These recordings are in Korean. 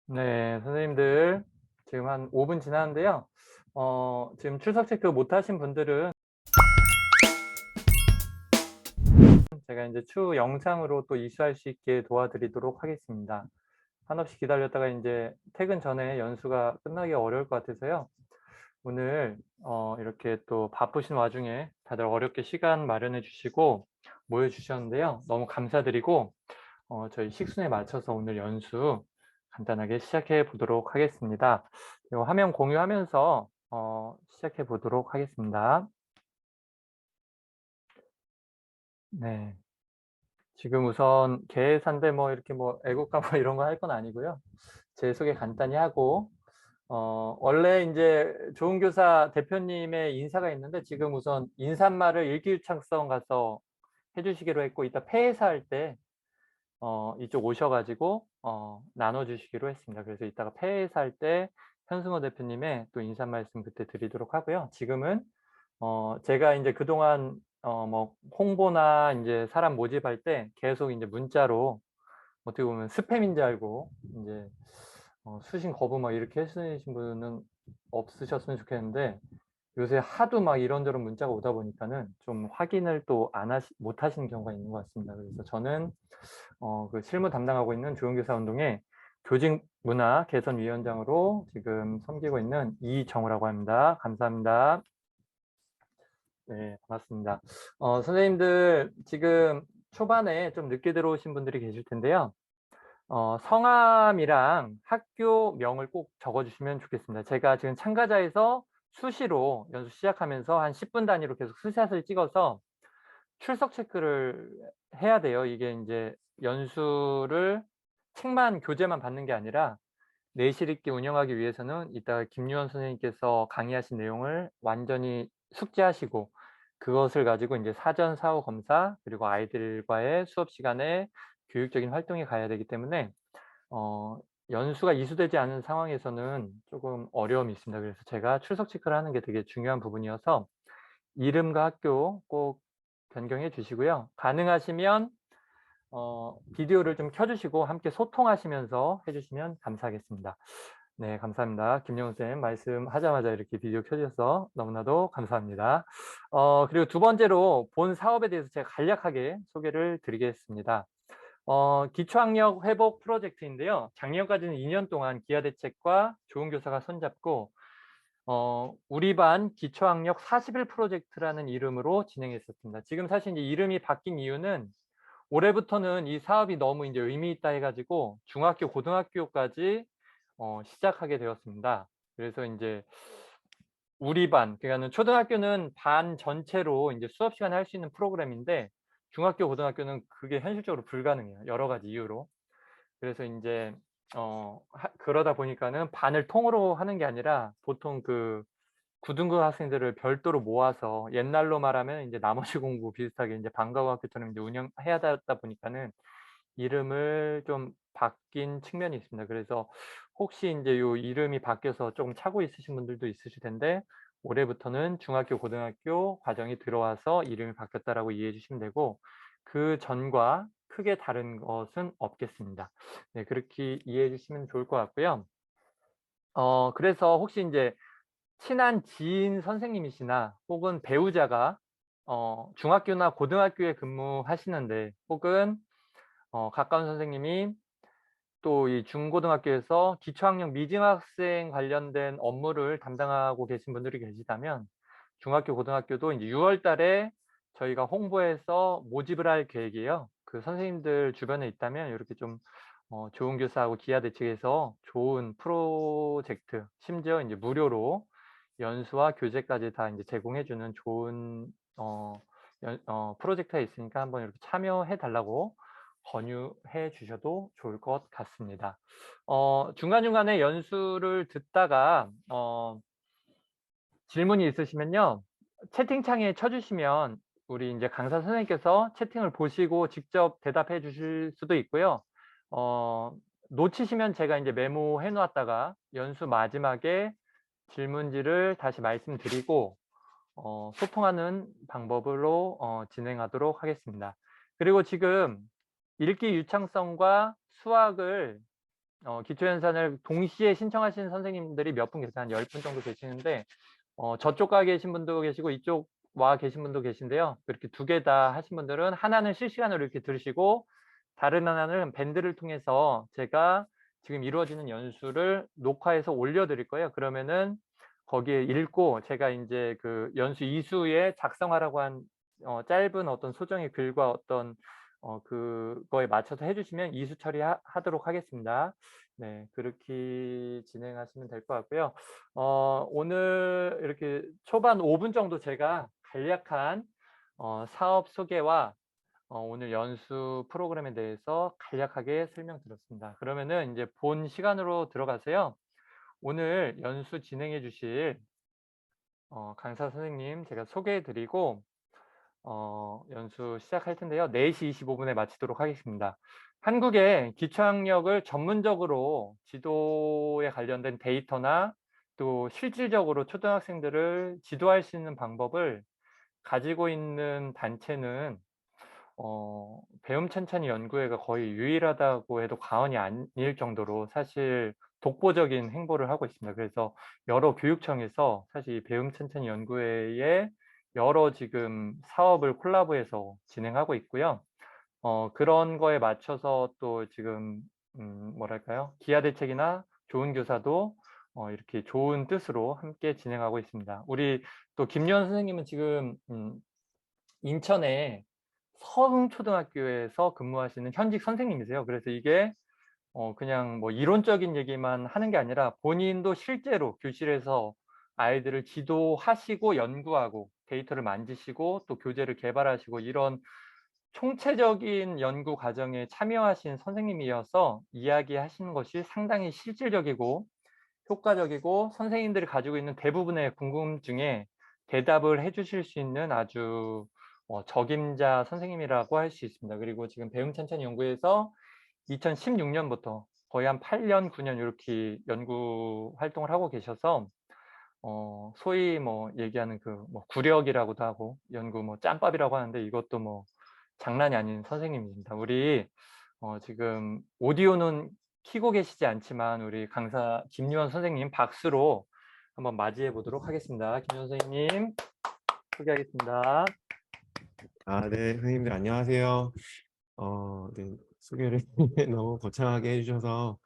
네, 선생님들 지금 한 5분 지났는데요. 지금 출석 체크 못 하신 분들은 제가 이제 추후 영상으로 또 이수할 수 있게 도와드리도록 하겠습니다. 한없이 기다렸다가 이제 퇴근 전에 연수가 끝나기 어려울 것 같아서요. 오늘 이렇게 또 바쁘신 와중에 다들 어렵게 시간 마련해 주시고 모여 주셨는데요. 너무 감사드리고 저희 식순에 맞춰서 오늘 연수 간단하게 시작해 보도록 하겠습니다. 이 화면 공유하면서 시작해 보도록 하겠습니다. 네. 지금 우선 계산대 뭐 이렇게 뭐 애국가 뭐 이런 거 할 건 아니고요. 제 소개 간단히 하고 원래 이제 좋은 교사 대표님의 인사가 있는데 지금 우선 인사말을 일기유창성 가서 해 주시기로 했고 이따 폐회사 할 때 이쪽 오셔 가지고 나눠 주시기로 했습니다. 그래서 이따가 폐회사 할 때 현승호 대표님의 또 인사 말씀 그때 드리도록 하고요. 지금은 제가 인제 그동안 뭐 홍보나 인제 사람 모집할 때 계속 인제 문자로 어떻게 보면 스팸인 줄 알고 인제 수신 거부 막 이렇게 하시는 분은 없으셨으면 좋겠는데 요새 하도 막 이런저런 문자가 오다 보니까는 좀 확인을 또 안 하시 못 하시는 경우가 있는 것 같습니다. 그래서 저는 그 실무 담당하고 있는 좋은교사운동의 교직 문화 개선위원장으로 지금 섬기고 있는 이정우라고 합니다. 감사합니다. 네, 반갑습니다. 선생님들 지금 초반에 좀 늦게 들어오신 분들이 계실 텐데요. 성함이랑 학교명을 꼭 적어 주시면 좋겠습니다. 제가 지금 참가자에서 수시로 연수 시작하면서 한 10분 단위로 계속 스샷을 찍어서 출석 체크를 해야 돼요. 이게 인제 연수를 책만 교재만 받는 게 아니라 내실 있게 운영하기 위해서는 이따가 김유원 선생님께서 강의하신 내용을 완전히 숙지하시고 그것을 가지고 인제 사전 사후 검사 그리고 아이들과의 수업 시간에 교육적인 활동에 가야 되기 때문에 어 연수가 이수되지 않은 상황에서는 쪼금 어려움이 있습니다. 그래서 제가 출석 체크를 하는 게 되게 중요한 부분이어서 이름과 학교 꼭 변경해 주시고요. 가능하시면 비디오를 좀 켜 주시고 함께 소통하시면서 해 주시면 감사하겠습니다. 네, 감사합니다. 김영훈 쌤 말씀하자마자 이렇게 비디오 켜 주셔서 너무나도 감사합니다. 그리고 두 번째로 본 사업에 대해서 제가 간략하게 소개를 드리겠습니다. 기초학력 회복 프로젝트인데요. 작년까지는 2년 동안 기아 대책과 좋은 교사가 손잡고 우리 반 기초학력 41 프로젝트라는 이름으로 진행했었습니다. 지금 사실 이제 이름이 바뀐 이유는 올해부터는 이 사업이 너무 인제 의미 있다 해 가지고 중학교, 고등학교까지 시작하게 되었습니다. 그래서 인제 우리 반 그러니까는 초등학교는 반 전체로 인제 수업 시간에 할 수 있는 프로그램인데 중학교, 고등학교는 그게 현실적으로 불가능해요, 여러 가지 이유로. 그래서 인제 그러다 보니까는 반을 통으로 하는 게 아니라 보통 그 고등부 학생들을 별도로 모아서 옛날로 말하면 인제 나머지 공부 비슷하게 인제 방과후 학교처럼 이제 운영해야 되다 보니까는 이름을 좀 바뀐 측면이 있습니다. 그래서 혹시 인제 요 이름이 바뀌어서 쪼금 차고 있으신 분들도 있으실 텐데 올해부터는 중학교, 고등학교 과정이 들어와서 이름이 바뀌었다라고 이해해 주시면 되고 그전과 크게 다른 것은 없겠습니다. 네, 그렇게 이해해 주시면 좋을 것 같고요. 그래서 혹시 인제 친한 지인 선생님이시나 혹은 배우자가 중학교나 고등학교에 근무하시는데 혹은 가까운 선생님이 또 이 중고등학교에서 기초학력 미등학생 관련된 업무를 담당하고 계신 분들이 계시다면 중학교, 고등학교도 인제 6월 달에 저희가 홍보해서 모집을 할 계획이에요. 그 선생님들 주변에 있다면 요렇게 좀 좋은 교사하고 기아 대책에서 좋은 프로젝트 심지어 인제 무료로 연수와 교재까지 다 인제 제공해 주는 좋은 어 프로젝트가 있으니까 한번 이렇게 참여해 달라고 권유해 주셔도 좋을 것 같습니다. 중간중간에 연수를 듣다가 질문이 있으시면요. 채팅창에 쳐 주시면 우리 인제 강사 선생님께서 채팅을 보시고 직접 대답해 주실 수도 있고요. 어 놓치시면 제가 인제 메모해 놓았다가 연수 마지막에 질문지를 다시 말씀드리고 소통하는 방법으로 진행하도록 하겠습니다. 그리고 지금 읽기 유창성과 수학을 기초연산을 동시에 신청하시는 선생님들이 몇 분 계세요. 한 10분 정도 계시는데 저쪽 가 계신 분도 계시고 이쪽 와 계신 분도 계신데요. 이렇게 두 개 다 하신 분들은 하나는 실시간으로 이렇게 들으시고 다른 하나는 밴드를 통해서 제가 지금 이루어지는 연수를 녹화해서 올려 드릴 거예요. 그러면은 거기에 읽고 제가 인제 그 연수 이수에 작성하라고 한 짧은 어떤 소정의 글과 어떤 그거에 맞춰서 해 주시면 이수 하도록 하겠습니다. 네. 그렇게 진행하시면 될 것 같고요. 오늘 이렇게 초반 5분 정도 제가 간략한 사업 소개와 오늘 연수 프로그램에 대해서 간략하게 설명드렸습니다. 그러면은 인제 본 시간으로 들어가서요. 오늘 연수 진행해 주실 강사 선생님 제가 소개해 드리고 연수 시작할 텐데요. 4시 25 분에 마치도록 하겠습니다. 한국의 기초학력을 전문적으로 지도에 관련된 데이터나 또 실질적으로 초등학생들을 지도할 수 있는 방법을 가지고 있는 단체는 배움 천천히 연구회가 거의 유일하다고 해도 과언이 아닐 정도로 사실 독보적인 행보를 하고 있습니다. 그래서 여러 교육청에서 사실 이 배움 천천히 연구회에 여러 지금 사업을 콜라보해서 진행하고 있고요. 그런 거에 맞춰서 또 지금 뭐랄까요? 기하 대책이나 좋은 교사도 이렇게 좋은 뜻으로 함께 진행하고 있습니다. 우리 또 김유원 선생님은 지금 인천의 서흥초등학교에서 근무하시는 현직 선생님이세요. 그래서 이게 그냥 뭐 이론적인 얘기만 하는 게 아니라 본인도 실제로 교실에서 아이들을 지도하시고 연구하고 데이터를 만지시고 또 교재를 개발하시고 이런 총체적인 연구 과정에 참여하신 선생님이어서 이야기하시는 것이 상당히 실질적이고 효과적이고 선생님들이 가지고 있는 대부분의 궁금증에 대답을 해 주실 수 있는 아주 적임자 선생님이라고 할 수 있습니다. 그리고 지금 배움 천천히 연구에서 2016 년부터 거의 한 8 년, 9년 요렇게 연구 활동을 하고 계셔서 소위 뭐 얘기하는 그 뭐 구력이라고도 하고 연구 뭐 짬밥이라고 하는데 이것도 뭐 장난이 아닌 선생님입니다. 우리 지금 오디오는 켜고 계시지 않지만 우리 강사 김유원 선생님 박수로 한번 맞이해 보도록 하겠습니다. 김유원 선생님 소개하겠습니다. 네, 선생님들 안녕하세요. 네, 소개를 너무 거창하게 해주셔서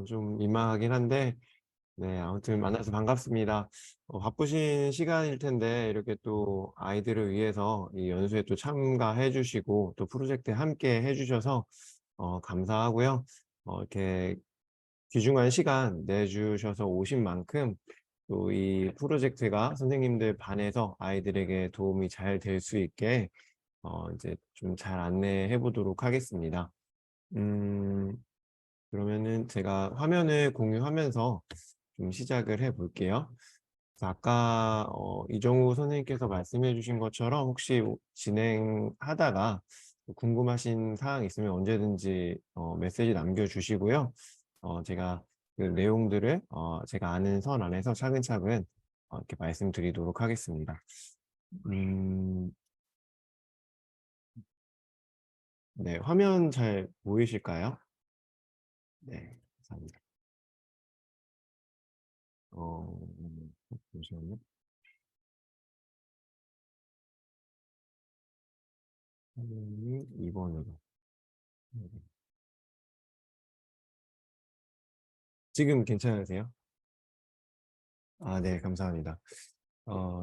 좀 민망하긴 한데, 네, 아무튼 만나서 반갑습니다. 바쁘신 시간일 텐데 이렇게 또 아이들을 위해서 이 연수에 또 참가해 주시고 또 프로젝트에 함께 해주셔서 감사하고요. 이렇게 귀중한 시간 내주셔서 오신 만큼 또 이 프로젝트가 선생님들 반에서 아이들에게 도움이 잘 될 수 있게 이제 좀 잘 안내해 보도록 하겠습니다. 음, 그러면은 제가 화면을 공유하면서 좀 시작을 해 볼게요. 그래서 아까 이정우 선생님께서 말씀해 주신 것처럼 혹시 진행하다가 궁금하신 사항 있으면 언제든지 메시지 남겨 주시고요. 제가 그 내용들을 제가 아는 선 안에서 차근차근 이렇게 말씀드리도록 하겠습니다. 음, 네, 화면 잘 보이실까요? 네, 감사합니다. 잠시만요. 화면이 2번으로. 지금 괜찮으세요? 네, 감사합니다.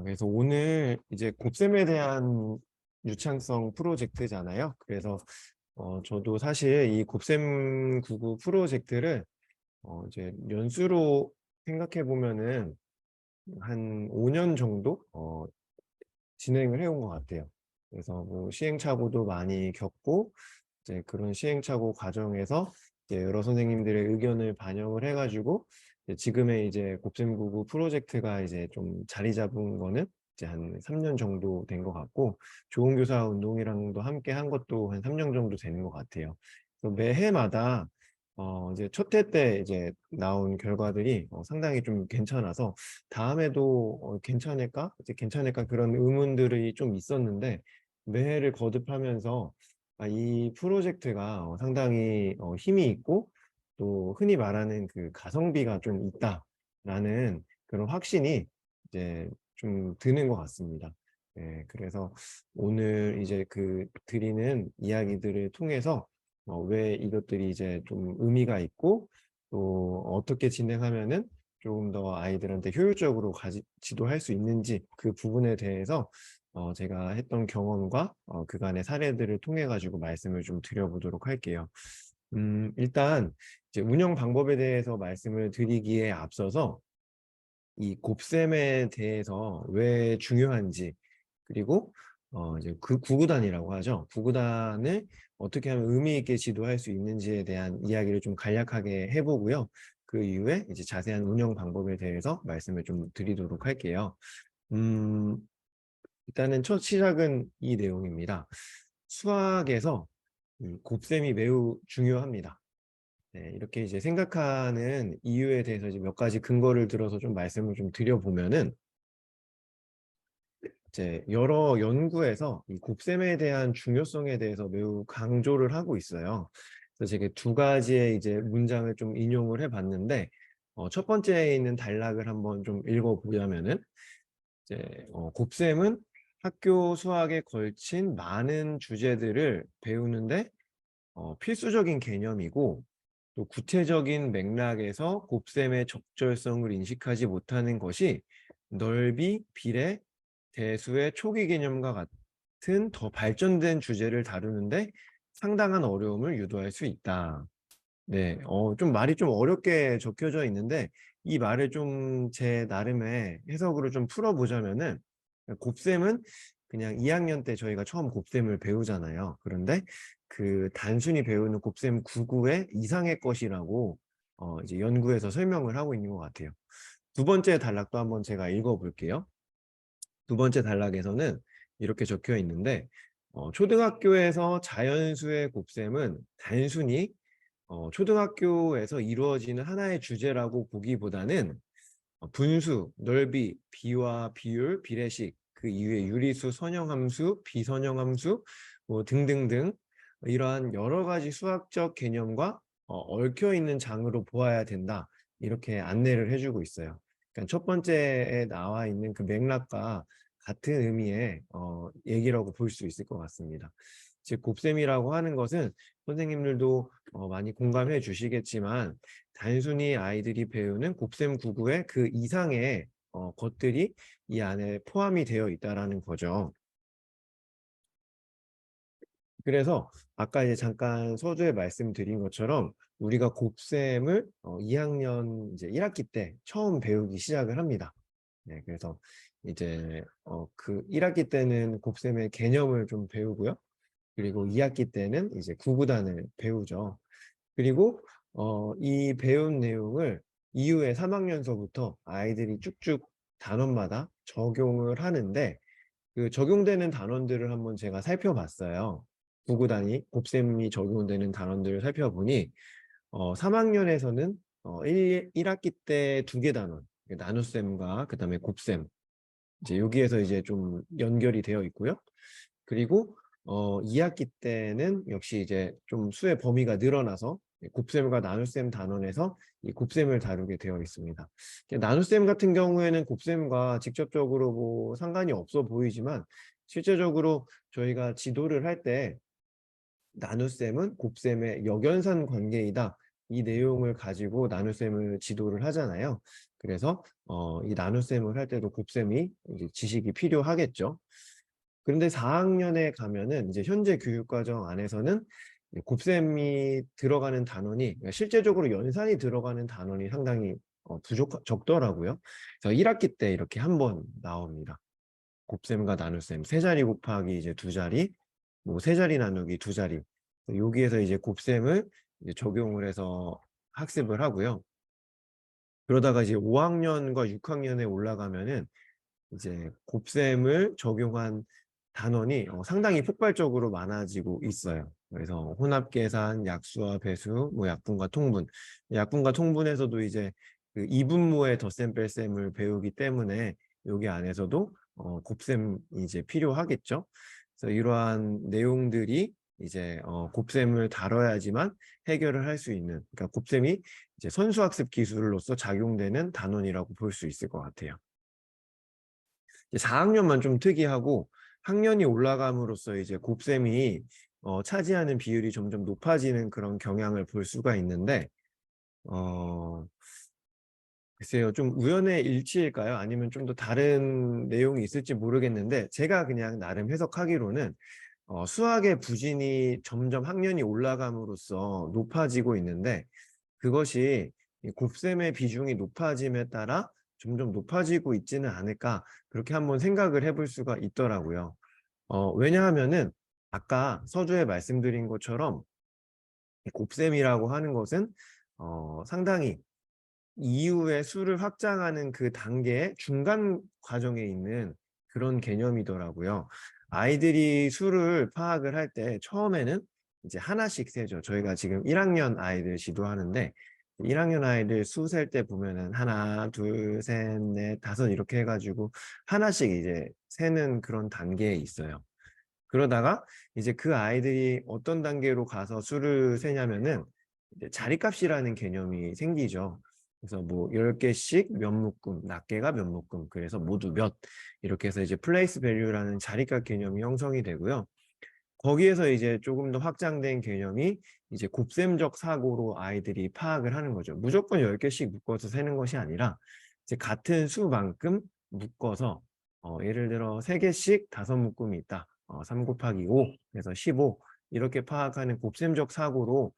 그래서 오늘 이제 곱셈에 대한 유창성 프로젝트잖아요. 그래서 저도 사실 이 곱셈 99 프로젝트를 이제 연수로 생각해 보면은 한 5년 정도 진행을 해온 것 같아요. 그래서 뭐 시행착오도 많이 겪고 이제 그런 시행착오 과정에서 이제 여러 선생님들의 의견을 반영을 해가지고 이제 지금의 이제 곱셈99 프로젝트가 이제 좀 자리 잡은 거는 이제 한 3년 정도 된 것 같고 좋은 교사 운동이랑도 함께 한 것도 한 3년 정도 되는 것 같아요. 그래서 매해마다 이제 첫 해 때 이제 나온 결과들이 상당히 좀 괜찮아서 다음에도 괜찮을까? 이제 괜찮을까? 그런 의문들이 좀 있었는데 매해를 거듭하면서 이 프로젝트가 상당히 힘이 있고 또 흔히 말하는 그 가성비가 좀 있다라는 그런 확신이 이제 좀 드는 것 같습니다. 예, 그래서 오늘 이제 그 드리는 이야기들을 통해서 왜 이것들이 이제 좀 의미가 있고 또 어떻게 진행하면은 조금 더 아이들한테 효율적으로 지도할 수 있는지 그 부분에 대해서 제가 했던 경험과 그간의 사례들을 통해 가지고 말씀을 좀 드려보도록 할게요. 일단 이제 운영 방법에 대해서 말씀을 드리기에 앞서서 이 곱셈에 대해서 왜 중요한지, 그리고 이제 그 구구단이라고 하죠. 구구단을 어떻게 하면 의미 있게 지도할 수 있는지에 대한 이야기를 좀 간략하게 해보고요. 그 이후에 이제 자세한 운영 방법에 대해서 말씀을 좀 드리도록 할게요. 음, 일단은 첫 시작은 이 내용입니다. 수학에서 이 곱셈이 매우 중요합니다. 네, 이렇게 이제 생각하는 이유에 대해서 이제 몇 가지 근거를 들어서 좀 말씀을 좀 드려보면은, 이제 여러 연구에서 이 곱셈에 대한 중요성에 대해서 매우 강조를 하고 있어요. 그래서 제가 두 가지의 이제 문장을 좀 인용을 해봤는데, 첫 번째에 있는 단락을 한번 좀 읽어보자면은, 이제 곱셈은 학교 수학에 걸친 많은 주제들을 배우는데 필수적인 개념이고, 또 구체적인 맥락에서 곱셈의 적절성을 인식하지 못하는 것이 넓이, 비례, 대수의 초기 개념과 같은 더 발전된 주제를 다루는데 상당한 어려움을 유도할 수 있다. 네, 좀 말이 좀 어렵게 적혀져 있는데 이 말을 좀 제 나름의 해석으로 좀 풀어보자면은, 곱셈은 그냥 2학년 때 저희가 처음 곱셈을 배우잖아요. 그런데 그 단순히 배우는 곱셈 9구의 이상의 것이라고 이제 연구에서 설명을 하고 있는 것 같아요. 두 번째 단락도 한번 제가 읽어볼게요. 두 번째 단락에서는 이렇게 적혀 있는데, 초등학교에서 자연수의 곱셈은 단순히 초등학교에서 이루어지는 하나의 주제라고 보기보다는 분수, 넓이, 비와 비율, 비례식, 그 이후에 유리수, 선형함수, 비선형함수 뭐 등등등 이러한 여러 가지 수학적 개념과 얽혀 있는 장으로 보아야 된다. 이렇게 안내를 해주고 있어요. 그러니까 첫 번째에 나와 있는 그 맥락과 같은 의미의 얘기라고 볼 수 있을 것 같습니다. 즉 곱셈이라고 하는 것은 선생님들도 많이 공감해 주시겠지만 단순히 아이들이 배우는 곱셈 구구의 그 이상의 것들이 이 안에 포함이 되어 있다라는 거죠. 그래서 아까 이제 잠깐 서두에 말씀드린 것처럼 우리가 곱셈을 2학년 이제 1학기 때 처음 배우기 시작을 합니다. 네, 그래서 이제 그 1학기 때는 곱셈의 개념을 좀 배우고요. 그리고 2학기 때는 이제 구구단을 배우죠. 그리고 이 배운 내용을 이후에 3학년서부터 아이들이 쭉쭉 단원마다 적용을 하는데, 그 적용되는 단원들을 한번 제가 살펴봤어요. 구구단위 곱셈이 적용되는 단원들을 살펴보니 3학년에서는 1학기 때 두 개 단원, 나눗셈과 그 다음에 곱셈, 이제 여기에서 이제 좀 연결이 되어 있고요. 그리고 2학기 때는 역시 이제 좀 수의 범위가 늘어나서 곱셈과 나눗셈 단원에서 이 곱셈을 다루게 되어 있습니다. 나눗셈 같은 경우에는 곱셈과 직접적으로 뭐 상관이 없어 보이지만 실제적으로 저희가 지도를 할 때 나눗셈은 곱셈의 역연산 관계이다, 이 내용을 가지고 나눗셈을 지도를 하잖아요. 그래서 이 나눗셈을 할 때도 곱셈이 이제 지식이 필요하겠죠. 그런데 4학년에 가면은 이제 현재 교육과정 안에서는 곱셈이 들어가는 단원이, 그러니까 실제적으로 연산이 들어가는 단원이 상당히 적더라고요. 그래서 1학기 때 이렇게 한 번 나옵니다. 곱셈과 나눗셈 세 자리 곱하기 이제 두 자리, 뭐 세 자리 나누기 두 자리. 여기에서 이제 곱셈을 이제 적용을 해서 학습을 하고요. 그러다가 이제 5학년과 6학년에 올라가면은 이제 곱셈을 적용한 단원이 상당히 폭발적으로 많아지고 있어요. 그래서 혼합계산, 약수와 배수, 뭐 약분과 통분, 약분과 통분에서도 이제 그 이분모의 덧셈 뺄셈을 배우기 때문에 여기 안에서도 곱셈이 이제 필요하겠죠. 그래서 이러한 내용들이 이제 곱셈을 다뤄야지만 해결을 할 수 있는, 그러니까 곱셈이 이제 선수학습 기술로서 작용되는 단원이라고 볼 수 있을 것 같아요. 4학년만 좀 특이하고 학년이 올라감으로써 이제 곱셈이 차지하는 비율이 점점 높아지는 그런 경향을 볼 수가 있는데 글쎄요, 좀 우연의 일치일까요? 아니면 좀 더 다른 내용이 있을지 모르겠는데 제가 그냥 나름 해석하기로는 수학의 부진이 점점 학년이 올라감으로써 높아지고 있는데 그것이 이 곱셈의 비중이 높아짐에 따라 점점 높아지고 있지는 않을까 그렇게 한번 생각을 해볼 수가 있더라고요. 왜냐하면은 아까 서두에 말씀드린 것처럼 이 곱셈이라고 하는 것은 상당히 이후에 수를 확장하는 그 단계의 중간 과정에 있는 그런 개념이더라고요. 아이들이 수를 파악을 할 때 처음에는 이제 하나씩 세죠. 저희가 지금 1학년 아이들 지도하는데 1학년 아이들 수 셀 때 보면은 하나, 둘, 셋, 넷, 다섯 이렇게 해가지고 하나씩 이제 세는 그런 단계에 있어요. 그러다가 이제 그 아이들이 어떤 단계로 가서 수를 세냐면은 이제 자리값이라는 개념이 생기죠. 그래서 뭐 10개씩 몇 묶음, 낱개가 몇 묶음, 그래서 모두 몇 이렇게 해서 이제 플레이스 밸류라는 자리값 개념이 형성이 되고요. 거기에서 이제 조금 더 확장된 개념이 이제 곱셈적 사고로 아이들이 파악을 하는 거죠. 무조건 10개씩 묶어서 세는 것이 아니라 이제 같은 수만큼 묶어서 예를 들어 3개씩 5묶음이 있다. 3 곱하기 5 그래서 15 이렇게 파악하는 곱셈적 사고로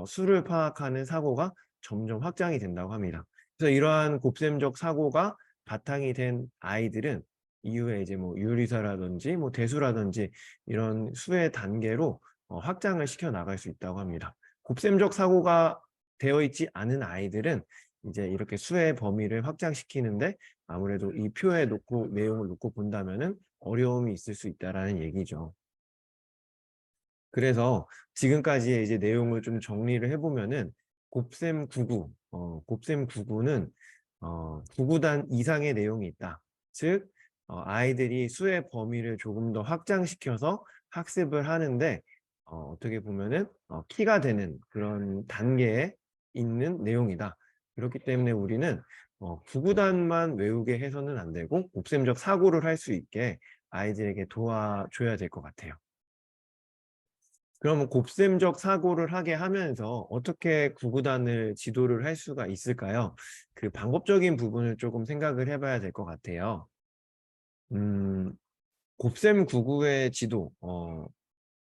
수를 파악하는 사고가 점점 확장이 된다고 합니다. 그래서 이러한 곱셈적 사고가 바탕이 된 아이들은 이후에 이제 뭐 유리수라든지 뭐 대수라든지 이런 수의 단계로 확장을 시켜 나갈 수 있다고 합니다. 곱셈적 사고가 되어 있지 않은 아이들은 이제 이렇게 수의 범위를 확장시키는데 아무래도 이 표에 놓고 내용을 놓고 본다면은 어려움이 있을 수 있다라는 얘기죠. 그래서 지금까지의 이제 내용을 좀 정리를 해보면은 곱셈 99, 곱셈 99는 99단 이상의 내용이 있다. 즉 아이들이 수의 범위를 조금 더 확장시켜서 학습을 하는데 어떻게 보면은 키가 되는 그런 단계에 있는 내용이다. 그렇기 때문에 우리는 99단만 외우게 해서는 안 되고 곱셈적 사고를 할 수 있게 아이들에게 도와줘야 될 것 같아요. 그러면 곱셈적 사고를 하게 하면서 어떻게 구구단을 지도를 할 수가 있을까요? 그 방법적인 부분을 조금 생각을 해봐야 될 것 같아요. 곱셈 구구의 지도,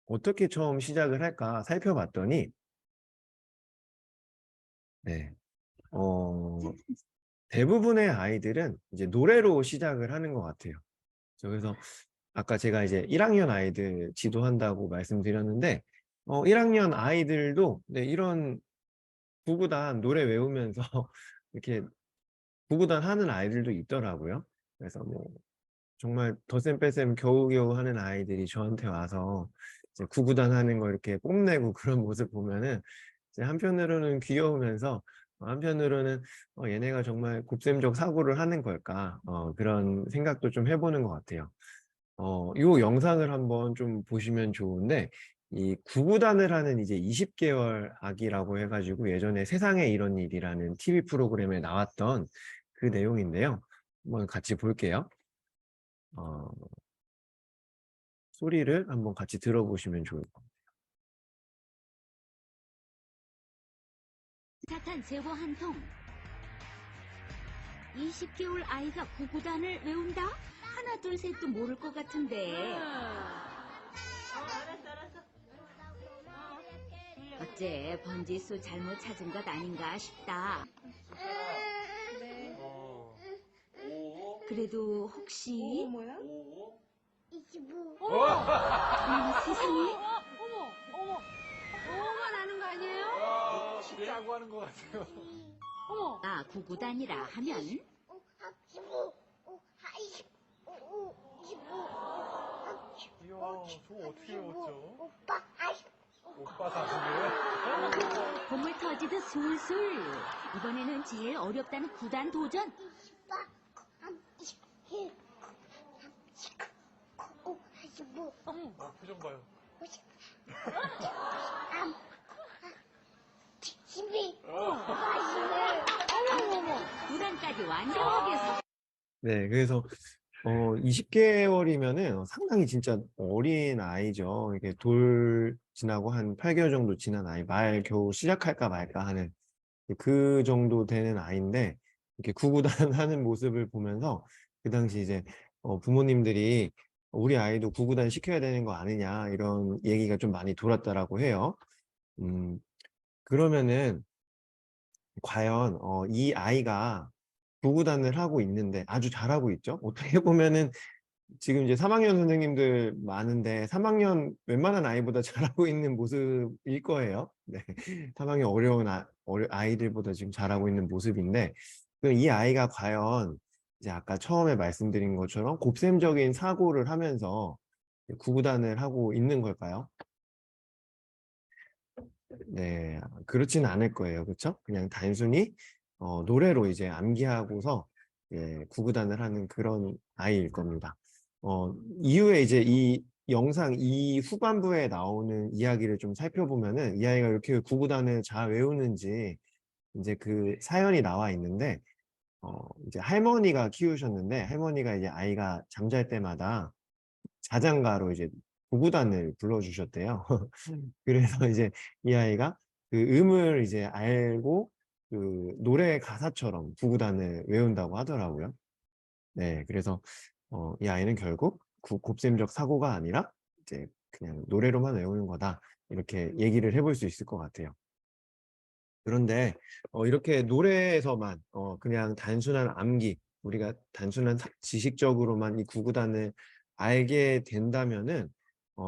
어떻게 처음 시작을 할까 살펴봤더니, 네, 대부분의 아이들은 이제 노래로 시작을 하는 것 같아요. 그래서 아까 제가 이제 1학년 아이들 지도한다고 말씀드렸는데 1학년 아이들도 네, 이런 구구단 노래 외우면서 이렇게 구구단 하는 아이들도 있더라고요. 그래서 뭐 정말 덧셈 뺄셈 겨우겨우 하는 아이들이 저한테 와서 이제 구구단 하는 거 이렇게 뽐내고 그런 모습 보면은 이제 한편으로는 귀여우면서 한편으로는 얘네가 정말 곱셈적 사고를 하는 걸까 그런 생각도 좀 해보는 것 같아요. 요 영상을 한번 좀 보시면 좋은데 이 구구단을 하는 이제 20개월 아기라고 해가지고 예전에 세상에 이런 일이라는 TV 프로그램에 나왔던 그 내용인데요. 한번 같이 볼게요. 어, 소리를 한번 같이 들어보시면 좋을 것 같아요. 사탄 제보 한 통. 20개월 아이가 구구단을 외운다? 하나 둘 셋도 모를 것 같은데. 어째 번지수 잘못 찾은 것 아닌가 싶다. 그래도 혹시 25. 어머 세상에 너무만 하는 거 아니에요? 쉽다고 하는 것 같아요. 어머. 구구단이라 하면 15. 20. 25. 이야, 저거 어떻게 외웠죠? 오빠 40. 오빠 사진이에요? 봄을 터지듯 술술. 이번에는 제일 어렵다는 구단 도전. 28. 27. 39. 45. 표정 봐요. 50. 집이 맛있네. 어머머머, 구단까지 완벽하게 네, 그래서 20개월이면은 상당히 진짜 어린 아이죠. 이게 돌 지나고 한 8개월 정도 지난 아이, 말 겨우 시작할까 말까 하는 그 정도 되는 아이인데, 이렇게 구구단 하는 모습을 보면서 그 당시 이제 부모님들이 우리 아이도 구구단 시켜야 되는 거 아니냐 이런 얘기가 좀 많이 돌았다라고 해요. 그러면은 과연 이 아이가 구구단을 하고 있는데 아주 잘하고 있죠. 어떻게 보면은 지금 이제 3학년 선생님들 많은데 3학년 웬만한 아이보다 잘하고 있는 모습일 거예요. 네. 3학년 어려운 아이들보다 지금 잘하고 있는 모습인데, 그럼 이 아이가 과연 이제 아까 처음에 말씀드린 것처럼 곱셈적인 사고를 하면서 구구단을 하고 있는 걸까요? 네, 그렇지는 않을 거예요. 그렇죠? 그냥 단순히 노래로 이제 암기하고서 구구단을 하는 그런 아이일 겁니다. 이후에 이제 이 영상 이 후반부에 나오는 이야기를 좀 살펴보면은 이 아이가 이렇게 구구단을 잘 외우는지 이제 그 사연이 나와 있는데, 이제 할머니가 키우셨는데 할머니가 이제 아이가 잠잘 때마다 자장가로 이제 구구단을 불러주셨대요. 그래서 이제 이 아이가 그 음을 이제 알고 그 노래 가사처럼 구구단을 외운다고 하더라고요. 네, 그래서 이 아이는 결국 곱셈적 사고가 아니라 이제 그냥 노래로만 외우는 거다. 이렇게 얘기를 해볼 수 있을 것 같아요. 그런데 이렇게 노래에서만 그냥 단순한 암기, 우리가 단순한 지식적으로만 이 구구단을 알게 된다면은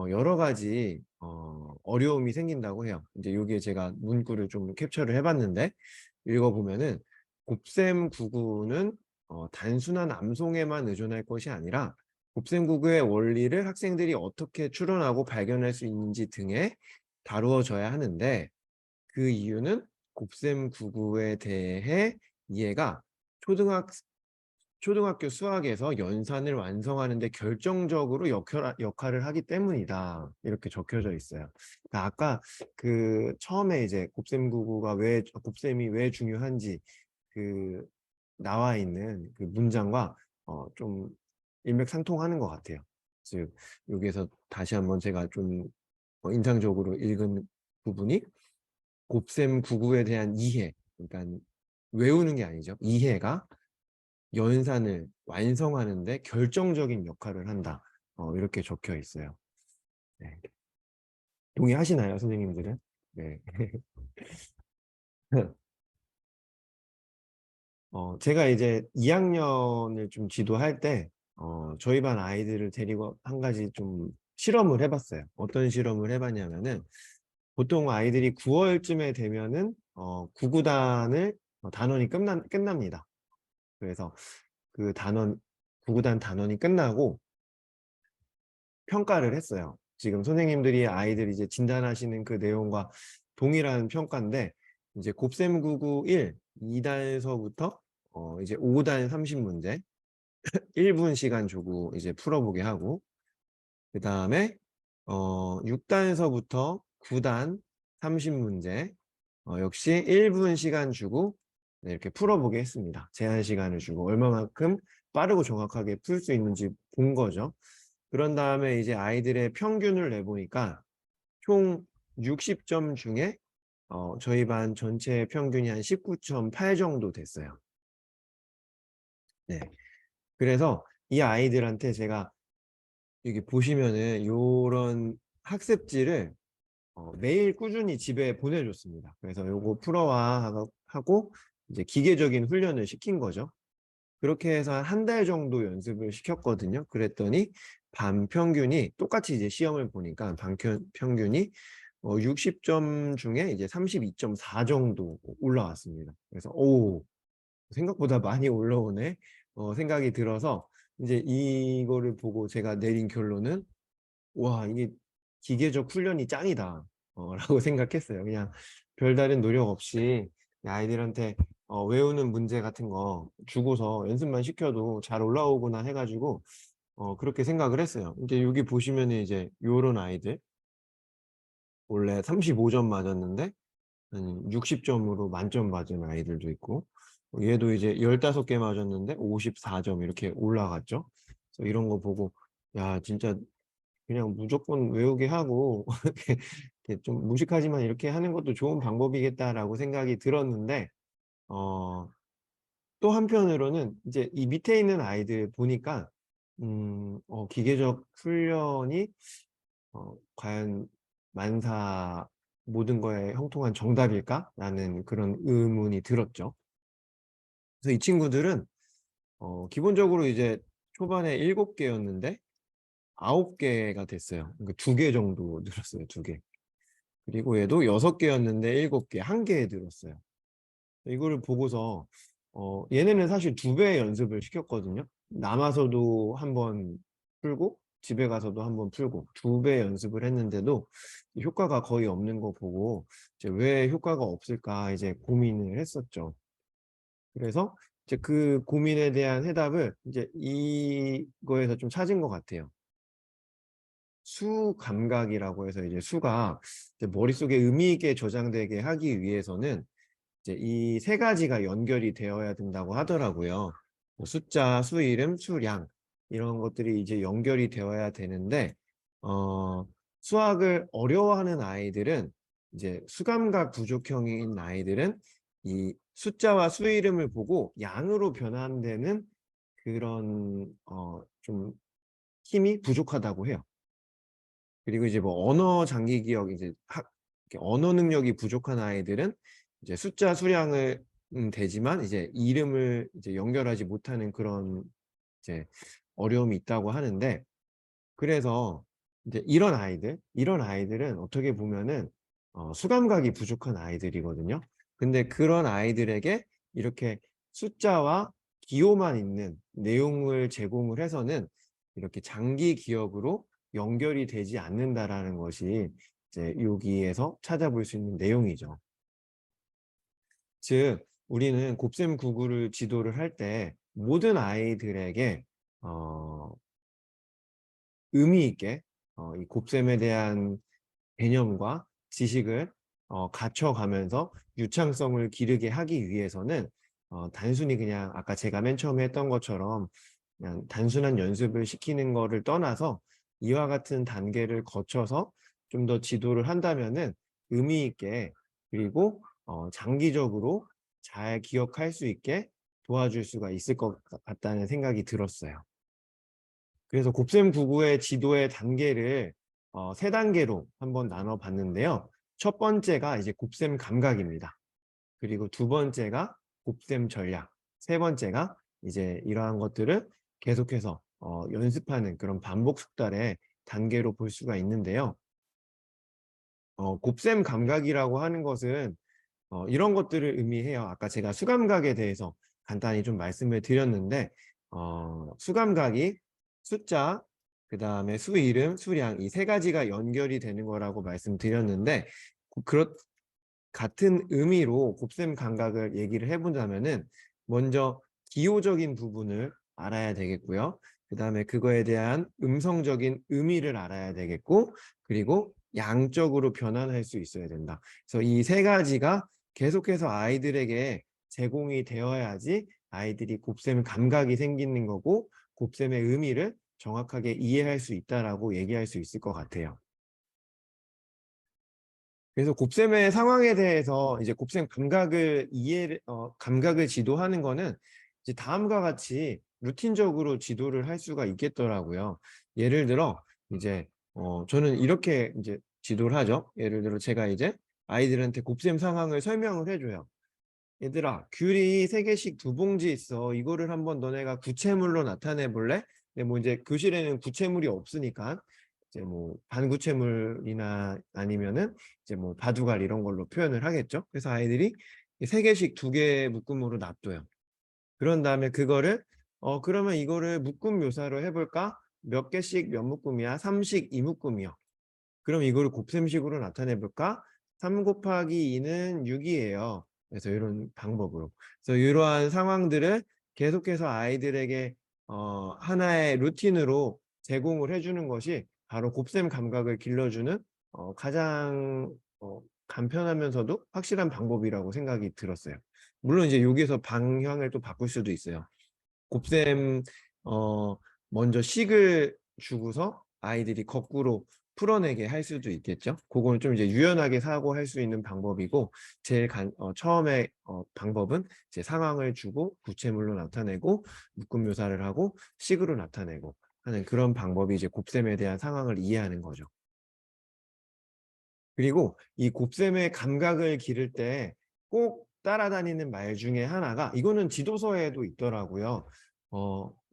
여러 가지 어려움이 생긴다고 해요. 이제 여기에 제가 문구를 좀 캡처를 해봤는데, 읽어보면은 곱셈 구구는 단순한 암송에만 의존할 것이 아니라 곱셈 구구의 원리를 학생들이 어떻게 추론하고 발견할 수 있는지 등에 다루어져야 하는데, 그 이유는 곱셈 구구에 대해 이해가 초등학교 수학에서 연산을 완성하는 데 결정적으로 역할을 하기 때문이다. 이렇게 적혀져 있어요. 그러니까 아까 그 처음에 이제 곱셈이 왜 중요한지 그 나와 있는 그 문장과 좀 일맥상통하는 것 같아요. 즉 여기에서 다시 한번 제가 좀 인상적으로 읽은 부분이 곱셈 구구에 대한 이해, 그러니까 외우는 게 아니죠. 이해가 연산을 완성하는 데 결정적인 역할을 한다. 이렇게 적혀 있어요. 네. 동의하시나요, 선생님들은? 네. 제가 이제 2학년을 좀 지도할 때 저희 반 아이들을 데리고 한 가지 좀 실험을 해봤어요. 어떤 실험을 해봤냐면은, 보통 아이들이 9월쯤에 되면은 구구단을 단원이 끝납니다. 그래서 그 구구단 단원이 끝나고 평가를 했어요. 지금 선생님들이 아이들 이제 진단하시는 그 내용과 동일한 평가인데, 이제 곱셈 구구 1, 2단서부터 이제 5단 30문제 1분 시간 주고 이제 풀어보게 하고, 그 다음에 6단서부터 9단 30문제 역시 1분 시간 주고 이렇게 풀어보게 했습니다. 제한 시간을 주고 얼마만큼 빠르고 정확하게 풀 수 있는지 본 거죠. 그런 다음에 이제 아이들의 평균을 내보니까 총 60점 중에 저희 반 전체 평균이 한 19.8 정도 됐어요. 네. 그래서 이 아이들한테 제가 여기 보시면은 요런 학습지를 매일 꾸준히 집에 보내줬습니다. 그래서 요거 풀어와 하고 이제 기계적인 훈련을 시킨 거죠. 그렇게 해서 한 달 정도 연습을 시켰거든요. 그랬더니 반 평균이 똑같이 이제 시험을 보니까 반 평균이 60점 중에 이제 32.4 정도 올라왔습니다. 그래서 오, 생각보다 많이 올라오네 생각이 들어서 이제 이거를 보고 제가 내린 결론은, 와, 이게 기계적 훈련이 짱이다 라고 생각했어요. 그냥 별다른 노력 없이 아이들한테 외우는 문제 같은 거 주고서 연습만 시켜도 잘 올라오구나 해가지고 그렇게 생각을 했어요. 이제 여기 보시면은 이제 요런 아이들 원래 35점 맞았는데 한 60점으로 만점 맞은 아이들도 있고, 얘도 이제 15개 맞았는데 54점 이렇게 올라갔죠. 그래서 이런 거 보고 야 진짜 그냥 무조건 외우게 하고 이렇게 좀 무식하지만 이렇게 하는 것도 좋은 방법이겠다라고 생각이 들었는데, 또 한편으로는 이제 이 밑에 있는 아이들 보니까 기계적 훈련이 과연 만사 모든 거에 형통한 정답일까라는 그런 의문이 들었죠. 그래서 이 친구들은 기본적으로 이제 초반에 7개였는데 9개가 됐어요. 그러니까 2개 정도 늘었어요. 2개. 그리고 얘도 6개였는데 7개, 1개 늘었어요. 이거를 보고서 얘네는 사실 2배 연습을 시켰거든요. 남아서도 한번 풀고 집에 가서도 한번 풀고 2배 연습을 했는데도 효과가 거의 없는 거 보고 이제 왜 효과가 없을까 이제 고민을 했었죠. 그래서 이제 그 고민에 대한 해답을 이제 이거에서 좀 찾은 것 같아요. 수 감각이라고 해서 이제 수가 이제 머릿속에 의미 있게 저장되게 하기 위해서는 이제 이 3가지가 연결이 되어야 된다고 하더라고요. 뭐 숫자, 수 이름, 수량 이런 것들이 이제 연결이 되어야 되는데 수학을 어려워하는 아이들은 이제 수감각 부족형인 아이들은 이 숫자와 수 이름을 보고 양으로 변환되는 그런 좀 힘이 부족하다고 해요. 그리고 이제 뭐 언어 장기 기억 이제 이렇게 언어 능력이 부족한 아이들은 이제 숫자 수량을 되지만 이제 이름을 이제 연결하지 못하는 그런 이제 어려움이 있다고 하는데, 그래서 이제 이런 아이들은 어떻게 보면은 수감각이 부족한 아이들이거든요. 근데 그런 아이들에게 이렇게 숫자와 기호만 있는 내용을 제공을 해서는 이렇게 장기 기억으로 연결이 되지 않는다라는 것이 이제 여기에서 찾아볼 수 있는 내용이죠. 즉 우리는 곱셈 99를 지도를 할 때 모든 아이들에게 의미 있게 이 곱셈에 대한 개념과 지식을 갖춰가면서 유창성을 기르게 하기 위해서는 단순히 그냥 아까 제가 맨 처음에 했던 것처럼 그냥 단순한 연습을 시키는 거를 떠나서 이와 같은 단계를 거쳐서 좀 더 지도를 한다면은 의미 있게 그리고 장기적으로 잘 기억할 수 있게 도와줄 수가 있을 것 같다는 생각이 들었어요. 그래서 곱셈 99의 지도의 단계를 3단계로 한번 나눠 봤는데요. 첫 번째가 이제 곱셈 감각입니다. 그리고 두 번째가 곱셈 전략, 세 번째가 이제 이러한 것들을 계속해서 연습하는 그런 반복 숙달의 단계로 볼 수가 있는데요. 곱셈 감각이라고 하는 것은 이런 것들을 의미해요. 아까 제가 수감각에 대해서 간단히 좀 말씀을 드렸는데 수감각이 숫자, 그 다음에 수 이름, 수량 이 3가지가 연결이 되는 거라고 말씀드렸는데, 같은 의미로 곱셈 감각을 얘기를 해본다면은 먼저 기호적인 부분을 알아야 되겠고요. 그 다음에 그거에 대한 음성적인 의미를 알아야 되겠고, 그리고 양적으로 변환할 수 있어야 된다. 그래서 이 3가지가 계속해서 아이들에게 제공이 되어야지 아이들이 곱셈 감각이 생기는 거고 곱셈의 의미를 정확하게 이해할 수 있다라고 얘기할 수 있을 것 같아요. 그래서 곱셈의 상황에 대해서 이제 곱셈 감각을 감각을 지도하는 거는 이제 다음과 같이 루틴적으로 지도를 할 수가 있겠더라고요. 예를 들어 이제 저는 이렇게 이제 지도를 하죠. 예를 들어 제가 이제 아이들한테 곱셈 상황을 설명을 해줘요. 얘들아, 귤이 3개씩 2봉지 있어. 이거를 한번 너네가 구체물로 나타내 볼래? 근데 뭐 이제 교실에는 구체물이 없으니까 이제 뭐 반구체물이나 아니면은 이제 뭐 바둑알 이런 걸로 표현을 하겠죠. 그래서 아이들이 3개씩 2개 묶음으로 놔둬요. 그런 다음에 그거를 그러면 이거를 묶음 묘사로 해볼까? 몇 개씩 몇 묶음이야? 3씩 2묶음이요. 그럼 이거를 곱셈식으로 나타내 볼까? 3 곱하기 2는 6이에요. 그래서 이런 방법으로. 그래서 이러한 상황들을 계속해서 아이들에게 하나의 루틴으로 제공을 해주는 것이 바로 곱셈 감각을 길러주는 가장 간편하면서도 확실한 방법이라고 생각이 들었어요. 물론 이제 여기서 방향을 또 바꿀 수도 있어요. 곱셈 먼저 식을 주고서 아이들이 거꾸로 풀어내게 할 수도 있겠죠. 그거는 좀 이제 유연하게 사고할 수 있는 방법이고, 제일 처음에 방법은 이제 상황을 주고 구체물로 나타내고 묶음 묘사를 하고 식으로 나타내고 하는 그런 방법이 이제 곱셈에 대한 상황을 이해하는 거죠. 그리고 이 곱셈의 감각을 기를 때 꼭 따라다니는 말 중에 하나가, 이거는 지도서에도 있더라고요.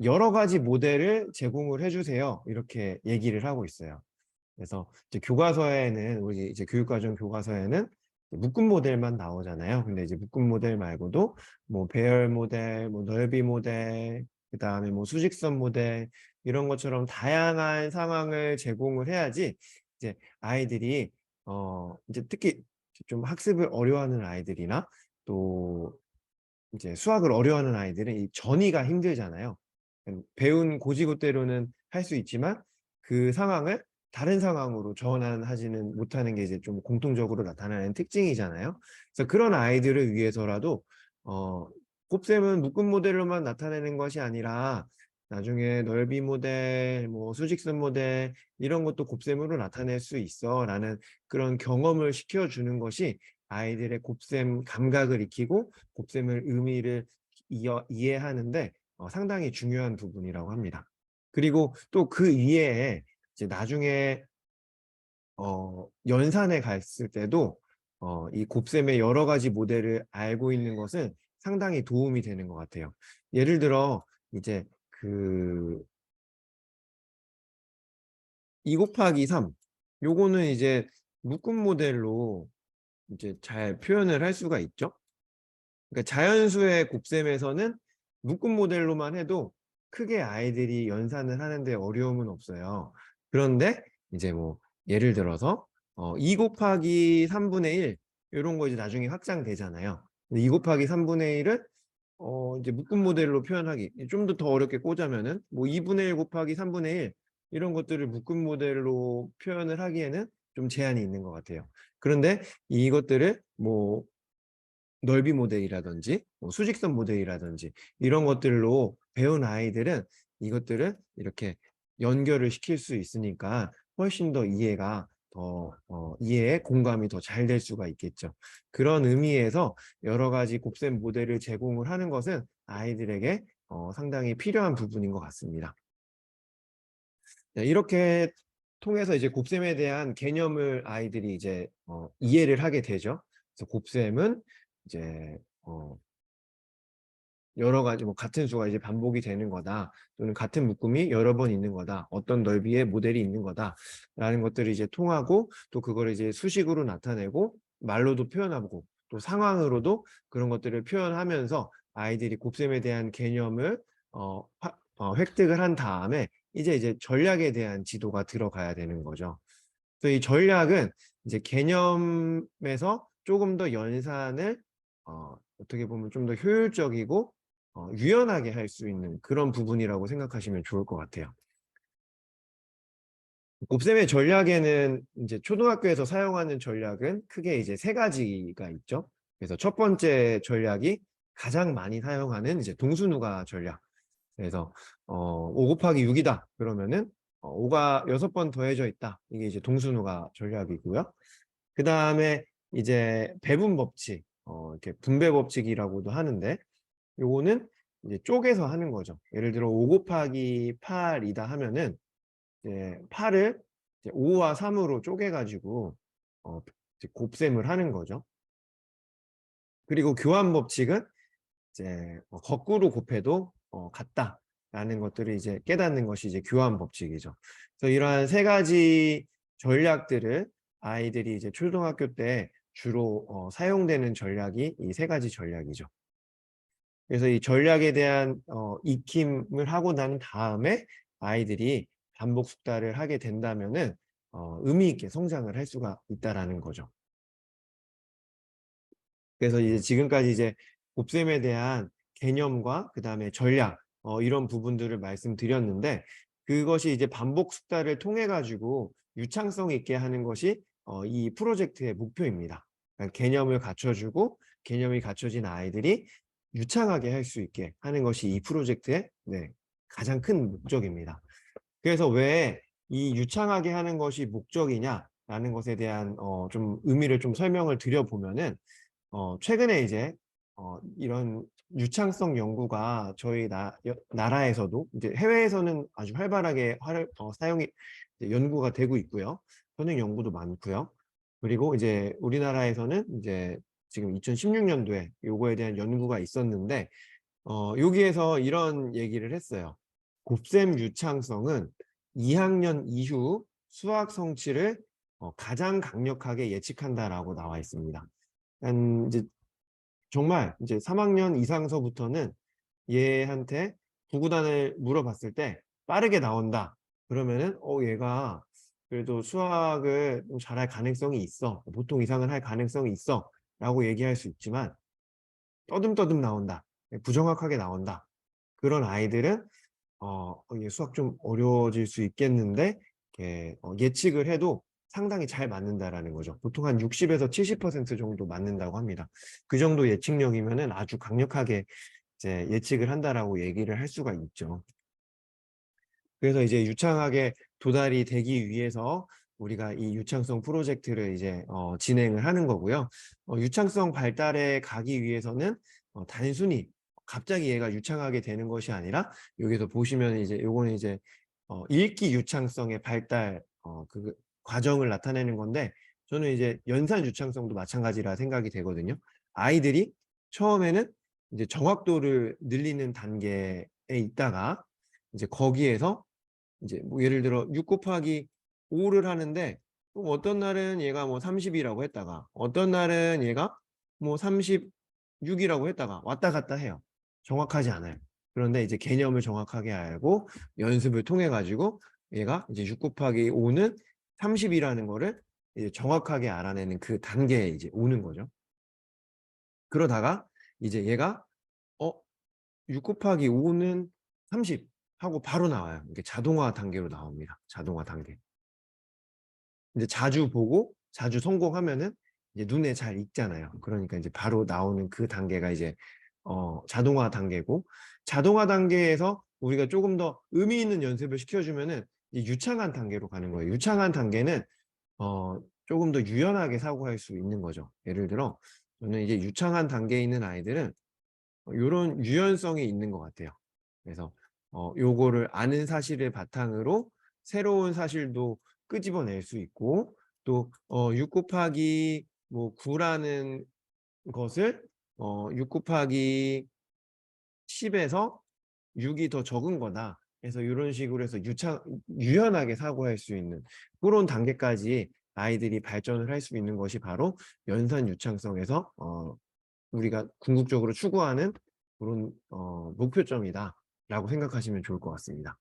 여러 가지 모델을 제공을 해주세요. 이렇게 얘기를 하고 있어요. 그래서 이제 교과서에는, 우리 이제 교육과정 교과서에는 묶음 모델만 나오잖아요. 근데 이제 묶음 모델 말고도 뭐 배열 모델, 뭐 넓이 모델, 그 다음에 뭐 수직선 모델, 이런 것처럼 다양한 상황을 제공을 해야지 이제 아이들이 이제 특히 좀 학습을 어려워하는 아이들이나 또 이제 수학을 어려워하는 아이들은 이 전이가 힘들잖아요. 배운 고지고대로는 할 수 있지만 그 상황을 다른 상황으로 전환하지는 못하는 게 이제 좀 공통적으로 나타나는 특징이잖아요. 그래서 그런 아이들을 위해서라도 곱셈은 묶음 모델로만 나타내는 것이 아니라 나중에 넓이 모델, 뭐 수직선 모델 이런 것도 곱셈으로 나타낼 수 있어 라는 그런 경험을 시켜주는 것이 아이들의 곱셈 감각을 익히고 곱셈의 의미를 이해하는데 상당히 중요한 부분이라고 합니다. 그리고 또 그 이외에 이제 나중에 연산에 갔을 때도 이 곱셈의 여러 가지 모델을 알고 있는 것은 상당히 도움이 되는 것 같아요. 예를 들어 이제 그 2 곱하기 3 요거는 이제 묶음 모델로 이제 잘 표현을 할 수가 있죠. 그러니까 자연수의 곱셈에서는 묶음 모델로만 해도 크게 아이들이 연산을 하는데 어려움은 없어요. 그런데 이제 뭐 예를 들어서 2 곱하기 3분의 1 이런 거 이제 나중에 확장되잖아요. 2 곱하기 3분의 1을 이제 묶음 모델로 표현하기 좀 더 어렵게 꽂자면은 뭐 2분의 1 곱하기 3분의 1 이런 것들을 묶음 모델로 표현을 하기에는 좀 제한이 있는 것 같아요. 그런데 이것들을 뭐 넓이 모델이라든지 뭐 수직선 모델이라든지 이런 것들로 배운 아이들은 이것들을 이렇게 연결을 시킬 수 있으니까 훨씬 더 이해가 더 이해에 공감이 더 잘 될 수가 있겠죠. 그런 의미에서 여러 가지 곱셈 모델을 제공을 하는 것은 아이들에게 상당히 필요한 부분인 것 같습니다. 네, 이렇게 통해서 이제 곱셈에 대한 개념을 아이들이 이제 이해를 하게 되죠. 그래서 곱셈은 이제 여러 가지 뭐 같은 수가 이제 반복이 되는 거다, 또는 같은 묶음이 여러 번 있는 거다, 어떤 넓이의 모델이 있는 거다 라는 것들을 이제 통하고, 또 그걸 이제 수식으로 나타내고 말로도 표현하고 또 상황으로도 그런 것들을 표현하면서 아이들이 곱셈에 대한 개념을 획득을 한 다음에 이제 전략에 대한 지도가 들어가야 되는 거죠. 그래서 이 전략은 이제 개념에서 조금 더 연산을 어떻게 보면 좀 더 효율적이고 유연하게 할 수 있는 그런 부분이라고 생각하시면 좋을 것 같아요. 곱셈의 전략에는 이제 초등학교에서 사용하는 전략은 크게 이제 3가지가 있죠. 그래서 첫 번째 전략이 가장 많이 사용하는 이제 동수누가 전략. 그래서 5 곱하기 6이다 그러면은 5가 6번 더해져 있다. 이게 이제 동수누가 전략이고요. 그 다음에 이제 배분 법칙, 이렇게 분배 법칙이라고도 하는데, 요거는 이제 쪼개서 하는 거죠. 예를 들어 5 곱하기 8이다 하면은 이제 8을 이제 5와 3으로 쪼개 가지고 이제 곱셈을 하는 거죠. 그리고 교환 법칙은 이제 거꾸로 곱해도 같다라는 것들을 이제 깨닫는 것이 이제 교환 법칙이죠. 그래서 이러한 3가지 전략들을 아이들이 이제 초등학교 때 주로 사용되는 전략이 이 3가지 전략이죠. 그래서 이 전략에 대한 익힘을 하고 난 다음에 아이들이 반복 숙달을 하게 된다면은 의미 있게 성장을 할 수가 있다라는 거죠. 그래서 이제 지금까지 이제 곱셈에 대한 개념과 그다음에 전략 이런 부분들을 말씀드렸는데, 그것이 이제 반복 숙달을 통해 가지고 유창성 있게 하는 것이 이 프로젝트의 목표입니다. 그러니까 개념을 갖춰주고 개념이 갖춰진 아이들이 유창하게 할 수 있게 하는 것이 이 프로젝트의 가장 큰 목적입니다. 그래서 왜 이 유창하게 하는 것이 목적이냐라는 것에 대한 좀 의미를 좀 설명을 드려보면은 최근에 이제 이런 유창성 연구가 저희 나라에서도 이제 해외에서는 아주 활발하게 사용이 연구가 되고 있고요. 현행 연구도 많고요. 그리고 이제 우리나라에서는 이제 지금 2016년도에 요거에 대한 연구가 있었는데 여기에서 이런 얘기를 했어요. 곱셈 유창성은 2학년 이후 수학 성취를 가장 강력하게 예측한다라고 나와 있습니다. 이제 정말 이제 3학년 이상서부터는 얘한테 구구단을 물어봤을 때 빠르게 나온다. 그러면은 얘가 그래도 수학을 좀 잘할 가능성이 있어. 보통 이상을 할 가능성이 있어. 라고 얘기할 수 있지만 떠듬떠듬 나온다. 부정확하게 나온다. 그런 아이들은 이게 수학 좀 어려워질 수 있겠는데 예측을 해도 상당히 잘 맞는다라는 거죠. 보통 한 60에서 70% 정도 맞는다고 합니다. 그 정도 예측력이면은 아주 강력하게 이제 예측을 한다라고 얘기를 할 수가 있죠. 그래서 이제 유창하게 도달이 되기 위해서 우리가 이 유창성 프로젝트를 이제 진행을 하는 거고요. 유창성 발달에 가기 위해서는 단순히 갑자기 얘가 유창하게 되는 것이 아니라 여기서 보시면 이제 요거는 이제 읽기 유창성의 발달 그 과정을 나타내는 건데 저는 이제 연산 유창성도 마찬가지라 생각이 되거든요. 아이들이 처음에는 이제 정확도를 늘리는 단계에 있다가 이제 거기에서 이제 뭐 예를 들어 6 곱하기 5를 하는데 어떤 날은 얘가 뭐 30이라고 했다가 어떤 날은 얘가 뭐 36이라고 했다가 왔다 갔다 해요. 정확하지 않아요. 그런데 이제 개념을 정확하게 알고 연습을 통해 가지고 얘가 이제 6 곱하기 5는 30이라는 거를 이제 정확하게 알아내는 그 단계에 이제 오는 거죠. 그러다가 이제 얘가 6 곱하기 5는 30 하고 바로 나와요. 이게 자동화 단계로 나옵니다. 자동화 단계. 이제 자주 보고 자주 성공하면은 이제 눈에 잘 익잖아요. 그러니까 이제 바로 나오는 그 단계가 이제 자동화 단계고 자동화 단계에서 우리가 조금 더 의미 있는 연습을 시켜주면은 이제 유창한 단계로 가는 거예요. 유창한 단계는 조금 더 유연하게 사고할 수 있는 거죠. 예를 들어 저는 이제 유창한 단계에 있는 아이들은 이런 유연성이 있는 것 같아요. 그래서 요거를 아는 사실을 바탕으로 새로운 사실도 끄집어낼 수 있고 또 6 곱하기 뭐 9라는 것을 6 곱하기 10에서 6이 더 적은 거다. 그래서 이런 식으로 해서 유연하게 사고할 수 있는 그런 단계까지 아이들이 발전을 할 수 있는 것이 바로 연산 유창성에서 우리가 궁극적으로 추구하는 그런 목표점이다라고 생각하시면 좋을 것 같습니다.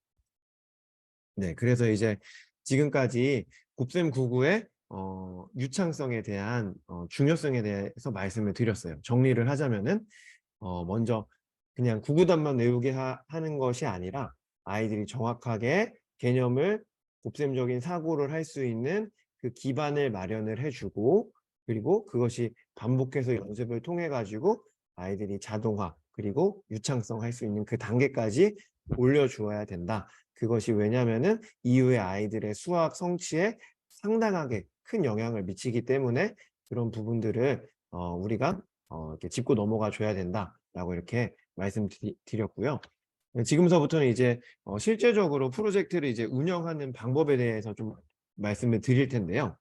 네, 그래서 이제 지금까지 곱셈 99의 유창성에 대한 중요성에 대해서 말씀을 드렸어요. 정리를 하자면은 먼저 그냥 구구단만 외우게 하는 것이 아니라 아이들이 정확하게 개념을 곱셈적인 사고를 할 수 있는 그 기반을 마련을 해주고 그리고 그것이 반복해서 연습을 통해 가지고 아이들이 자동화 그리고 유창성 할 수 있는 그 단계까지 올려주어야 된다. 그것이 왜냐면은 이후에 아이들의 수학 성취에 상당하게 큰 영향을 미치기 때문에 그런 부분들을 우리가 이렇게 짚고 넘어가 줘야 된다라고 이렇게 말씀드렸고요. 지금서부터는 이제 실제적으로 프로젝트를 이제 운영하는 방법에 대해서 좀 말씀을 드릴 텐데요.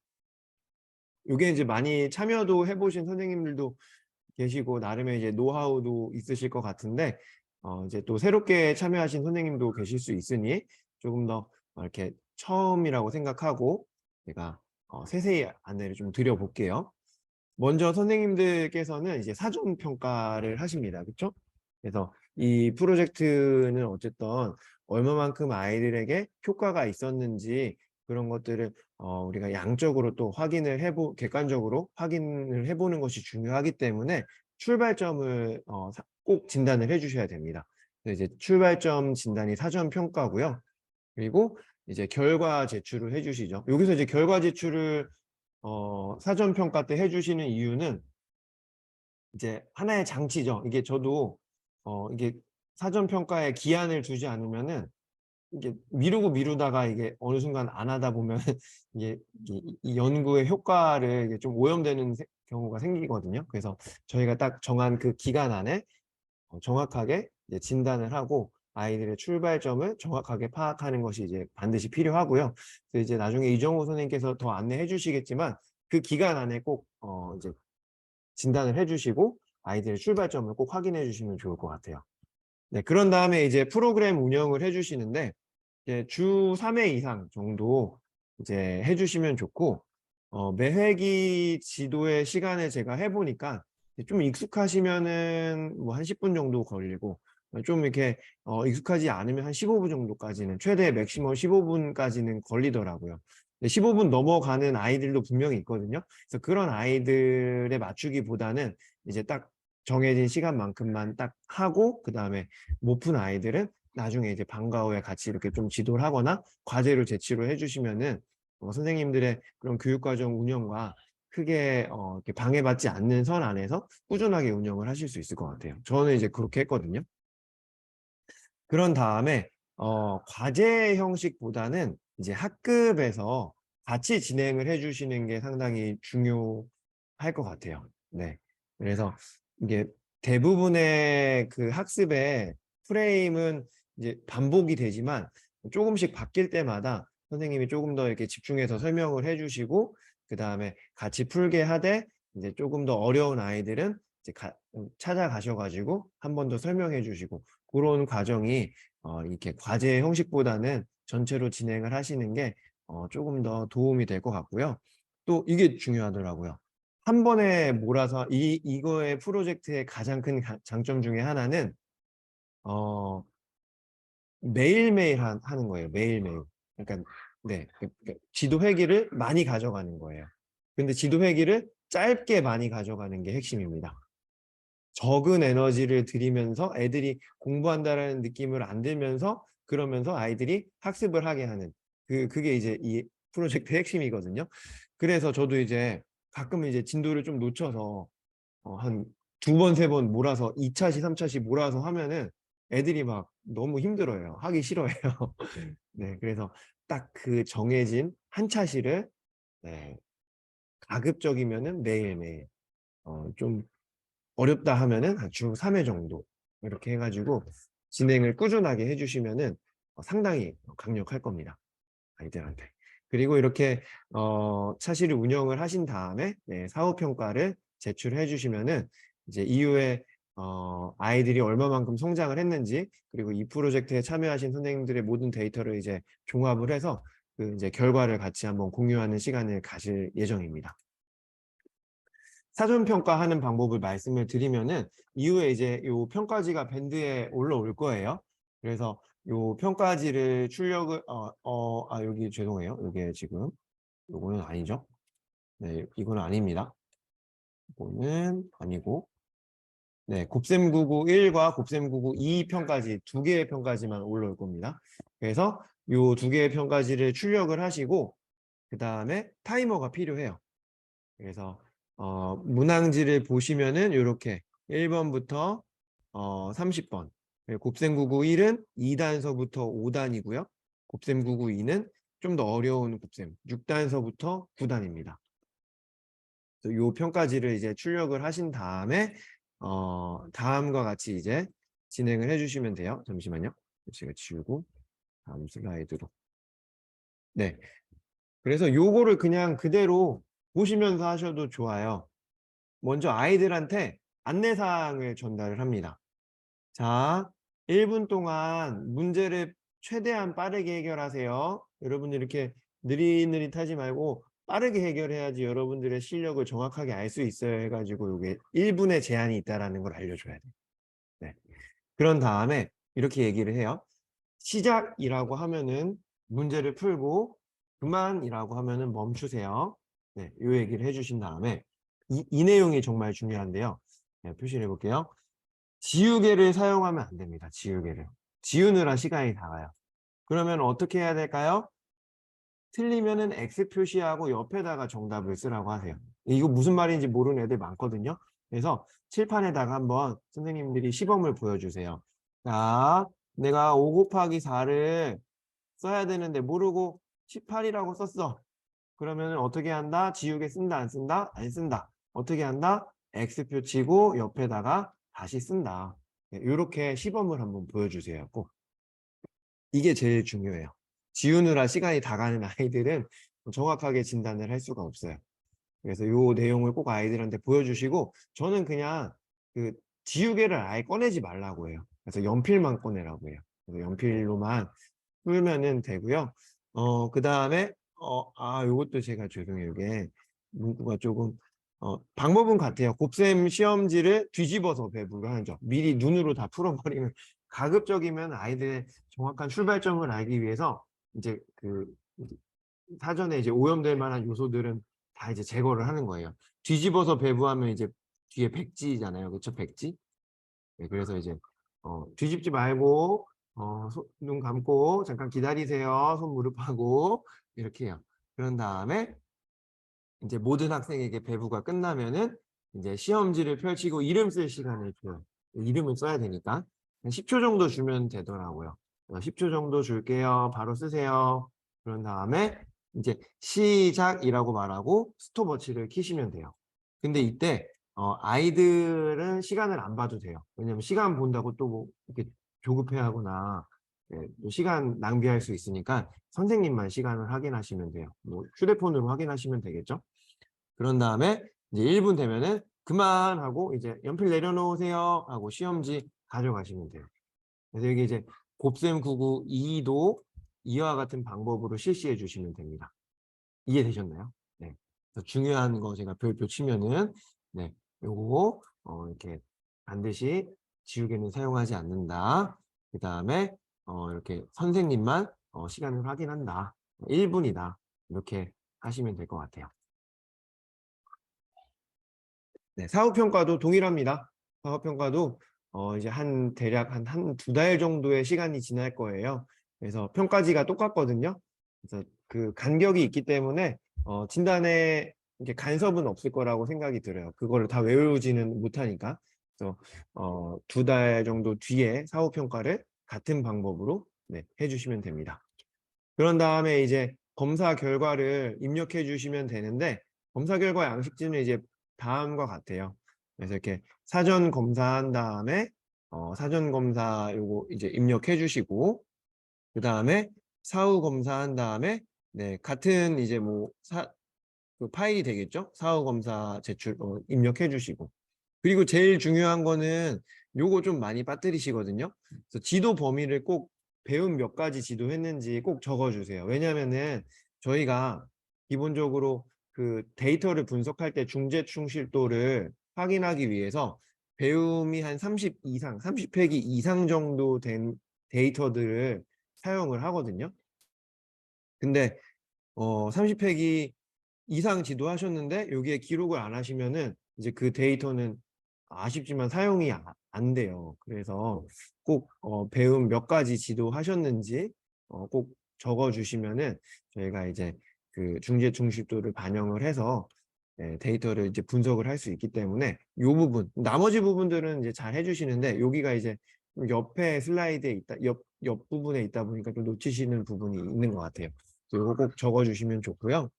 이게 이제 많이 참여도 해보신 선생님들도 계시고 나름의 이제 노하우도 있으실 것 같은데 이제 또 새롭게 참여하신 선생님도 계실 수 있으니 조금 더 이렇게 처음이라고 생각하고 제가 세세히 안내를 좀 드려볼게요. 먼저 선생님들께서는 이제 사전 평가를 하십니다. 그렇죠? 그래서 이 프로젝트는 어쨌든 얼마만큼 아이들에게 효과가 있었는지 그런 것들을 우리가 양적으로 또 객관적으로 확인을 해보는 것이 중요하기 때문에 출발점을 꼭 진단을 해주셔야 됩니다. 그래서 이제 출발점 진단이 사전 평가고요. 그리고 이제 결과 제출을 해주시죠. 여기서 이제 결과 제출을 사전 평가 때 해주시는 이유는 이제 하나의 장치죠. 이게 저도 이게 사전 평가에 기한을 두지 않으면은 이게 미루다가 이게 어느 순간 안 하다 보면 이 연구의 효과를 이게 좀 오염되는 경우가 생기거든요. 그래서 저희가 딱 정한 그 기간 안에 정확하게 이제 진단을 하고 아이들의 출발점을 정확하게 파악하는 것이 이제 반드시 필요하고요. 그래서 이제 나중에 이정호 선생님께서 더 안내해 주시겠지만 그 기간 안에 꼭 이제 진단을 해 주시고 아이들의 출발점을 꼭 확인해 주시면 좋을 것 같아요. 네, 그런 다음에 이제 프로그램 운영을 해 주시는데 이제 주 3회 이상 정도 이제 해 주시면 좋고 매 회기 지도의 시간을 제가 해 보니까 좀 익숙하시면은 뭐 한 10분 정도 걸리고 좀 이렇게 익숙하지 않으면 한 15분 정도까지는 최대 맥시멈 15분까지는 걸리더라고요. 15분 넘어가는 아이들도 분명히 있거든요. 그래서 그런 아이들에 맞추기보다는 이제 딱 정해진 시간만큼만 딱 하고 그다음에 못 푼 아이들은 나중에 이제 방과 후에 같이 이렇게 좀 지도를 하거나 과제를 제출을 해주시면은 선생님들의 그런 교육과정 운영과 크게 이렇게 방해받지 않는 선 안에서 꾸준하게 운영을 하실 수 있을 것 같아요. 저는 이제 그렇게 했거든요. 그런 다음에 과제 형식보다는 이제 학급에서 같이 진행을 해주시는 게 상당히 중요할 것 같아요. 네. 그래서 이게 대부분의 그 학습의 프레임은 이제 반복이 되지만 조금씩 바뀔 때마다 선생님이 조금 더 이렇게 집중해서 설명을 해주시고 그 다음에 같이 풀게 하되 이제 조금 더 어려운 아이들은 이제 찾아가셔가지고 한 번 더 설명해 주시고 그런 과정이 이렇게 과제 형식보다는 전체로 진행을 하시는 게 조금 더 도움이 될 것 같고요. 또 이게 중요하더라고요. 한 번에 몰아서 이거의 프로젝트의 가장 큰 장점 중에 하나는 매일매일 하는 거예요. 매일매일. 그러니까 네, 그러니까 지도 회기를 많이 가져가는 거예요. 근데 지도 회기를 짧게 많이 가져가는 게 핵심입니다. 적은 에너지를 들이면서 애들이 공부한다라는 느낌을 안 들면서 그러면서 아이들이 학습을 하게 하는 그게 이제 이 프로젝트의 핵심이거든요. 그래서 저도 이제 가끔 이제 진도를 좀 놓쳐서 한 2번, 3번 몰아서 2차시, 3차시 몰아서 하면은 애들이 막 너무 힘들어요. 하기 싫어해요. 네, 그래서 딱 그 정해진 한 차시를 네, 가급적이면은 매일매일 좀 어렵다 하면은 한 주 3회 정도 이렇게 해가지고 진행을 꾸준하게 해주시면은 상당히 강력할 겁니다. 아이들한테. 그리고 이렇게 차시를 운영을 하신 다음에 네, 사후평가를 제출해 주시면은 이제 이후에 아이들이 얼마만큼 성장을 했는지 그리고 이 프로젝트에 참여하신 선생님들의 모든 데이터를 이제 종합을 해서 그 이제 결과를 같이 한번 공유하는 시간을 가질 예정입니다. 사전 평가하는 방법을 말씀을 드리면은 이후에 이제 요 평가지가 밴드에 올라올 거예요. 그래서 요 평가지를 출력을 여기 죄송해요. 이게 지금 요거는 아니죠. 네, 이거는 아닙니다. 이거는 아니고 네, 곱셈 991과 곱셈 992 평가지 두 개의 평가지만 올라올 겁니다. 그래서 요 두 개의 평가지를 출력을 하시고 그 다음에 타이머가 필요해요. 그래서 문항지를 보시면은 이렇게 1번부터 30번 곱셈 991은 2단서부터 5단이고요. 곱셈 992는 좀 더 어려운 곱셈 6단서부터 9단입니다. 이 평가지를 이제 출력을 하신 다음에 다음과 같이 이제 진행을 해주시면 돼요. 잠시만요. 제가 지우고 다음 슬라이드로. 네. 그래서 요거를 그냥 그대로 보시면서 하셔도 좋아요. 먼저 아이들한테 안내사항을 전달을 합니다. 자, 1분 동안 문제를 최대한 빠르게 해결하세요. 여러분들 이렇게 느릿느릿하지 말고 빠르게 해결해야지 여러분들의 실력을 정확하게 알 수 있어요 해가지고 이게 1분의 제한이 있다는 걸 알려줘야 돼요. 네. 그런 다음에 이렇게 얘기를 해요. 시작이라고 하면은 문제를 풀고 그만이라고 하면은 멈추세요. 네, 이 얘기를 해주신 다음에 이 내용이 정말 중요한데요. 네, 표시를 해볼게요. 지우개를 사용하면 안 됩니다. 지우개를. 지우느라 시간이 나가요. 그러면 어떻게 해야 될까요? 틀리면은 X 표시하고 옆에다가 정답을 쓰라고 하세요. 이거 무슨 말인지 모르는 애들 많거든요. 그래서 칠판에다가 한번 선생님들이 시범을 보여주세요. 자, 내가 5 곱하기 4를 써야 되는데 모르고 18이라고 썼어. 그러면 어떻게 한다? 지우개 쓴다, 안 쓴다? 안 쓴다. 어떻게 한다? X표 치고 옆에다가 다시 쓴다. 이렇게 시범을 한번 보여주세요. 꼭. 이게 제일 중요해요. 지우느라 시간이 다 가는 아이들은 정확하게 진단을 할 수가 없어요. 그래서 이 내용을 꼭 아이들한테 보여주시고, 저는 그냥 그 지우개를 아예 꺼내지 말라고 해요. 그래서 연필만 꺼내라고 해요. 그래서 연필로만 풀면은 되고요. 그 다음에 요것도 제가 죄송해요. 이게 문구가 조금 방법은 같아요. 곱셈 시험지를 뒤집어서 배부를 하는 점. 미리 눈으로 다 풀어버리면 가급적이면 아이들의 정확한 출발점을 알기 위해서 이제 그 사전에 이제 오염될 만한 요소들은 다 이제 제거를 하는 거예요. 뒤집어서 배부하면 이제 뒤에 백지잖아요. 그렇죠? 백지. 네, 그래서 이제 뒤집지 말고 눈 감고 잠깐 기다리세요. 손 무릎하고 이렇게 해요. 그런 다음에 이제 모든 학생에게 배부가 끝나면은 이제 시험지를 펼치고 이름 쓸 시간을 줘요. 이름을 써야 되니까 한 10초 정도 주면 되더라고요. 10초 정도 줄게요. 바로 쓰세요. 그런 다음에 이제 시작이라고 말하고 스톱워치를 키시면 돼요. 근데 이때 아이들은 시간을 안 봐도 돼요. 왜냐면 시간 본다고 또 뭐 이렇게 조급해하거나 또 시간 낭비할 수 있으니까 선생님만 시간을 확인하시면 돼요. 뭐 휴대폰으로 확인하시면 되겠죠. 그런 다음에 이제 1분 되면은 그만하고 이제 연필 내려놓으세요 하고 시험지 가져가시면 돼요. 그래서 여기 이제 곱셈 99 2도 이와 같은 방법으로 실시해 주시면 됩니다. 이해되셨나요? 네. 그래서 중요한 거 제가 별표 치면은 네, 요거 이렇게 반드시 지우개는 사용하지 않는다. 그 다음에 이렇게 선생님만 시간을 확인한다. 1분이다. 이렇게 하시면 될 것 같아요. 네, 사후평가도 동일합니다. 사후평가도 이제 대략 한 두 달 정도의 시간이 지날 거예요. 그래서 평가지가 똑같거든요. 그래서 그 간격이 있기 때문에 진단에 이렇게 간섭은 없을 거라고 생각이 들어요. 그거를 다 외우지는 못하니까. 그래서 두 달 정도 뒤에 사후평가를 같은 방법으로 해주시면 됩니다. 그런 다음에 이제 검사 결과를 입력해 주시면 되는데, 검사 결과 양식지는 이제 다음과 같아요. 그래서 이렇게 사전 검사한 다음에 사전 검사 요거 이제 입력해 주시고, 그 다음에 사후 검사한 다음에 같은 이제 그 파일이 되겠죠. 사후 검사 제출 입력해 주시고, 그리고 제일 중요한 거는 요거 좀 많이 빠뜨리시거든요. 그래서 지도 범위를 꼭 배운 몇 가지 지도했는지 꼭 적어주세요. 왜냐면은 저희가 기본적으로 그 데이터를 분석할 때 중재 충실도를 확인하기 위해서 배움이 한 30 이상, 30획이 이상 정도 된 데이터들을 사용을 하거든요. 근데 30획이 이상 지도하셨는데 여기에 기록을 안 하시면은 이제 그 데이터는 아쉽지만 사용이 안 돼요. 그래서 꼭 배움 몇 가지 지도하셨는지 꼭 적어 주시면은 저희가 이제 그 중재 충실도를 반영을 해서 데이터를 이제 분석을 할 수 있기 때문에 이 부분, 나머지 부분들은 이제 잘 해주시는데 여기가 이제 옆에 슬라이드에 있다, 옆 부분에 있다 보니까 좀 놓치시는 부분이 있는 것 같아요. 이거 꼭 적어 주시면 좋고요.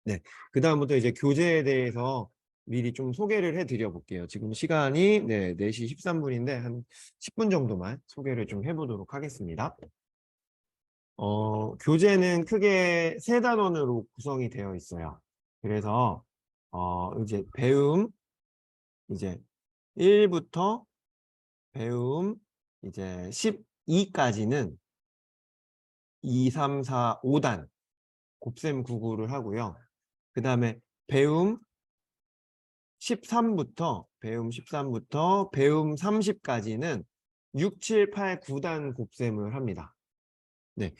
네, 그 다음부터 이제 교재에 대해서 미리 좀 소개를 해드려 볼게요. 지금 시간이 4시 13분인데 한 10분 정도만 소개를 좀 해보도록 하겠습니다. 교재는 크게 3단원으로 구성이 되어 있어요. 그래서 이제 배움 이제 1부터 배움 이제 12까지는 2, 3, 4, 5단 곱셈 99를 하고요. 그 다음에 배움 13부터 배움 30까지는 6, 7, 8, 9단 곱셈을 합니다. 네.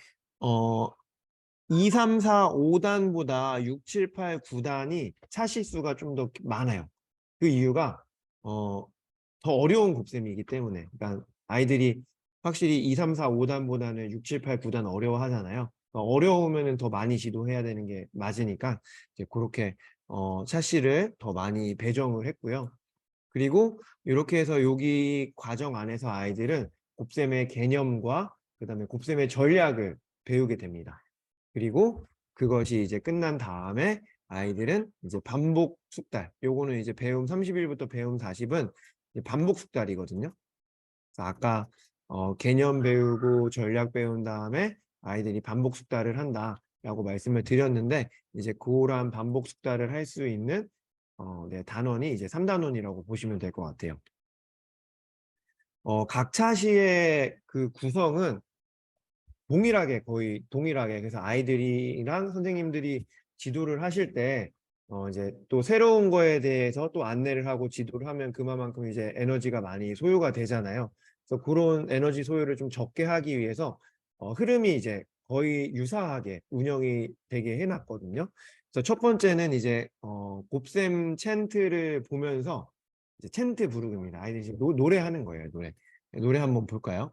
2, 3, 4, 5단보다 6, 7, 8, 9단이 차실수가 좀 더 많아요. 그 이유가 더 어려운 곱셈이기 때문에. 그러니까 아이들이 확실히 2, 3, 4, 5단보다는 6, 7, 8, 9단 어려워하잖아요. 어려우면은 더 많이 지도해야 되는 게 맞으니까 이제 그렇게 샤시를 더 많이 배정을 했고요. 그리고 이렇게 해서 여기 과정 안에서 아이들은 곱셈의 개념과 그다음에 곱셈의 전략을 배우게 됩니다. 그리고 그것이 이제 끝난 다음에 아이들은 이제 반복 숙달, 요거는 이제 배움 30일부터 배움 40은 반복 숙달이거든요. 그래서 아까 개념 배우고 전략 배운 다음에 아이들이 반복 숙달을 한다라고 말씀을 드렸는데, 이제 그런 반복 숙달을 할 수 있는 네, 단원이 이제 3단원이라고 보시면 될 것 같아요. 각 차시의 그 구성은 동일하게, 거의 동일하게, 그래서 아이들이랑 선생님들이 지도를 하실 때 이제 또 새로운 거에 대해서 또 안내를 하고 지도를 하면 그만큼 이제 에너지가 많이 소요가 되잖아요. 그래서 그런 에너지 소요를 좀 적게 하기 위해서 흐름이 이제 거의 유사하게 운영이 되게 해놨거든요. 그래서 첫 번째는 이제 곱셈 챈트를 보면서 이제 챈트 부르기입니다. 아이들이 지금 노래하는 거예요. 노래 한번 볼까요?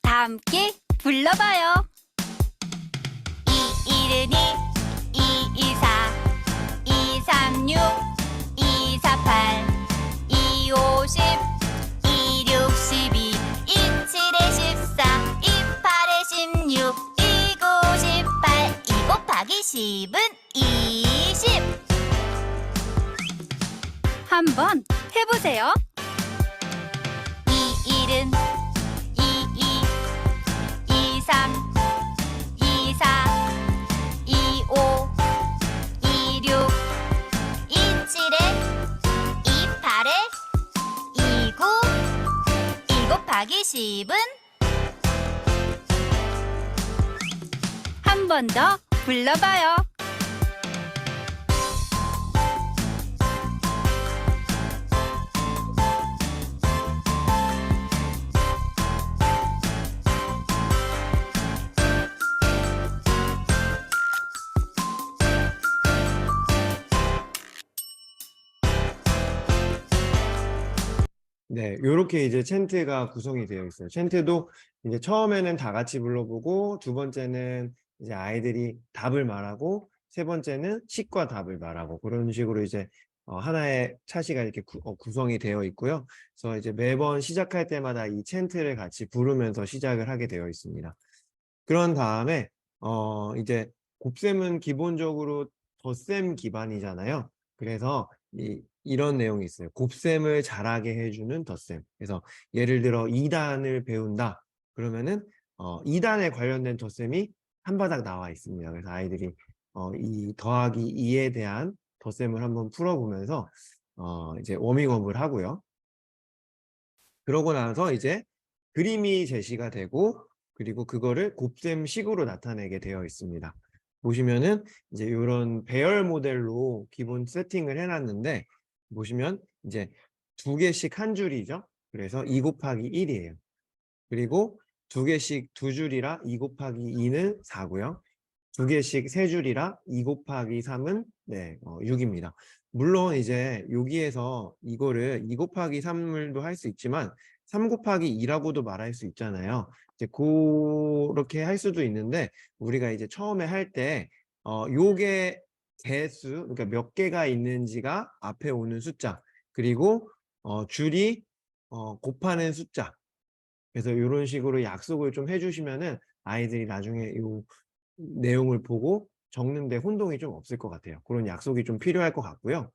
다 함께 불러봐요. 212, 224, 236, 248, 250, 262, 27에 14, 28에 16, 29, 18, 2 곱하기 10은 20. 한번 해보세요. 21은 22, 23, 24, 25, 26, 27에 28에 29, 2 곱하기 10은 한 번 더 불러봐요. 네, 요렇게 이제 챈트가 구성이 되어 있어요. 챈트도 이제 처음에는 다 같이 불러보고, 두 번째는 이제 아이들이 답을 말하고, 세 번째는 식과 답을 말하고, 그런 식으로 이제 하나의 차시가 이렇게 구성이 되어 있고요. 그래서 이제 매번 시작할 때마다 이 챈트를 같이 부르면서 시작을 하게 되어 있습니다. 그런 다음에 이제 곱셈은 기본적으로 덧셈 기반이잖아요. 그래서 이런 내용이 있어요. 곱셈을 잘하게 해주는 덧셈. 그래서 예를 들어 2단을 배운다. 그러면은 2단에 관련된 덧셈이 한 바닥 나와 있습니다. 그래서 아이들이 이 더하기 2에 대한 덧셈을 한번 풀어보면서 이제 워밍업을 하고요. 그러고 나서 이제 그림이 제시가 되고, 그리고 그거를 곱셈식으로 나타내게 되어 있습니다. 보시면은 이제 이런 배열 모델로 기본 세팅을 해놨는데, 보시면 이제 2개씩 한 줄이죠. 그래서 2 곱하기 1이에요. 그리고 2개씩 2줄이라 2 곱하기 2는 4고요. 2개씩 3줄이라 2 곱하기 3은 6입니다. 물론 이제 여기에서 이거를 2 곱하기 3을도 할 수 있지만 3 곱하기 2라고도 말할 수 있잖아요. 이제 그렇게 할 수도 있는데, 우리가 이제 처음에 할 때 요게 개수, 그러니까 몇 개가 있는지가 앞에 오는 숫자, 그리고 줄이 곱하는 숫자. 그래서 이런 식으로 약속을 좀 해주시면은 아이들이 나중에 요 내용을 보고 적는데 혼동이 좀 없을 것 같아요. 그런 약속이 좀 필요할 것 같고요.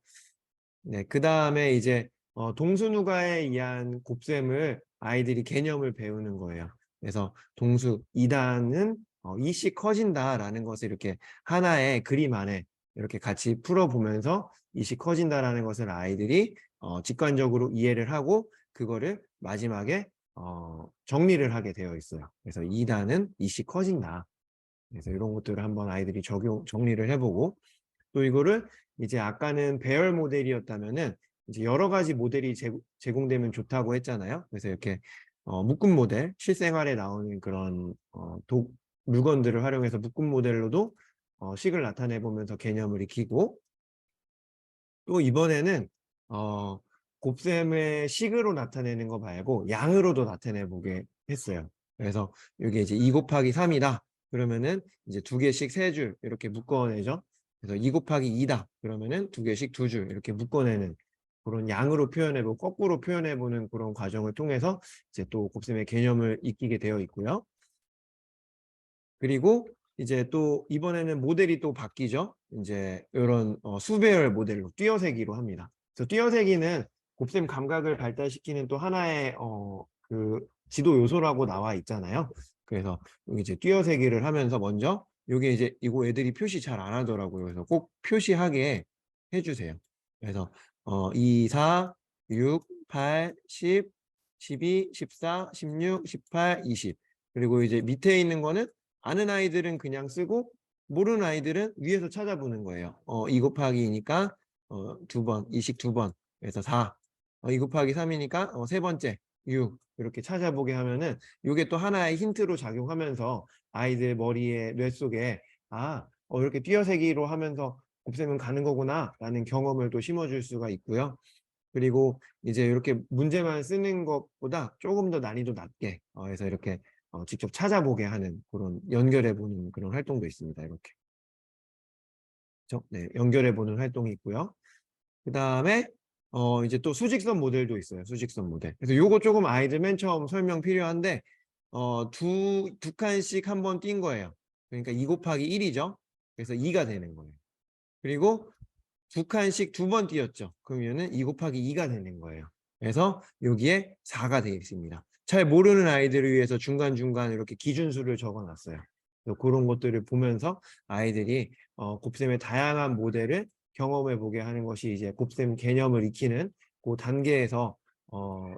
네, 그 다음에 이제 동수누가에 의한 곱셈을 아이들이 개념을 배우는 거예요. 그래서 동수 2단은 2씩 커진다라는 것을 이렇게 하나의 그림 안에 이렇게 같이 풀어보면서 2씩 커진다라는 것을 아이들이 직관적으로 이해를 하고, 그거를 마지막에 정리를 하게 되어 있어요. 그래서 2단은 2씩 커진다. 그래서 이런 것들을 한번 아이들이 정리를 해보고, 또 이거를 이제 아까는 배열 모델이었다면은 이제 여러 가지 모델이 제공되면 좋다고 했잖아요. 그래서 이렇게 묶음 모델, 실생활에 나오는 그런 물건들을 활용해서 묶음 모델로도 식을 나타내 보면서 개념을 익히고, 또 이번에는 곱셈의 식으로 나타내는 거 말고 양으로도 나타내 보게 했어요. 그래서 이게 이제 2 곱하기 3이다. 그러면은 이제 2개씩 3줄 이렇게 묶어내죠. 그래서 2 곱하기 2다. 그러면은 2개씩 2줄 이렇게 묶어내는 그런 양으로 표현해보고 거꾸로 표현해보는 그런 과정을 통해서 이제 또 곱셈의 개념을 익히게 되어 있고요. 그리고 이제 또 이번에는 모델이 또 바뀌죠. 이제 이런 수배열 모델로 띄어세기로 합니다. 그래서 띄어세기는 곱셈 감각을 발달시키는 또 하나의 그 지도 요소라고 나와 있잖아요. 그래서 여기 이제 띄어세기를 하면서 먼저 요게 이제 이거 애들이 표시 잘 안 하더라고요. 그래서 꼭 표시하게 해주세요. 그래서 2, 4, 6, 8, 10, 12, 14, 16, 18, 20. 그리고 이제 밑에 있는 거는 아는 아이들은 그냥 쓰고 모르는 아이들은 위에서 찾아보는 거예요. 2 곱하기니까 2번, 이식 2번. 그래서 4. 2 곱하기 3이니까 세 번째 6. 이렇게 찾아보게 하면은 이게 또 하나의 힌트로 작용하면서 아이들 머리에 뇌 속에 이렇게 띄어세기로 하면서 곱셈은 가는 거구나 라는 경험을 또 심어줄 수가 있고요. 그리고 이제 이렇게 문제만 쓰는 것보다 조금 더 난이도 낮게 해서 이렇게 직접 찾아보게 하는 그런 연결해보는 그런 활동도 있습니다. 이렇게. 그렇죠? 네, 연결해보는 활동이 있고요. 그 다음에 이제 또 수직선 모델도 있어요. 수직선 모델. 그래서 요거 조금 아이들 맨 처음 설명 필요한데 두 칸씩 한번 띈 거예요. 그러니까 2 곱하기 1이죠. 그래서 2가 되는 거예요. 그리고 2칸씩 2번 띄었죠. 그러면은 2 곱하기 2가 되는 거예요. 그래서 여기에 4가 되어 있습니다. 잘 모르는 아이들을 위해서 중간중간 이렇게 기준수를 적어놨어요. 그런 것들을 보면서 아이들이 곱셈의 다양한 모델을 경험해 보게 하는 것이 이제 곱셈 개념을 익히는 그 단계에서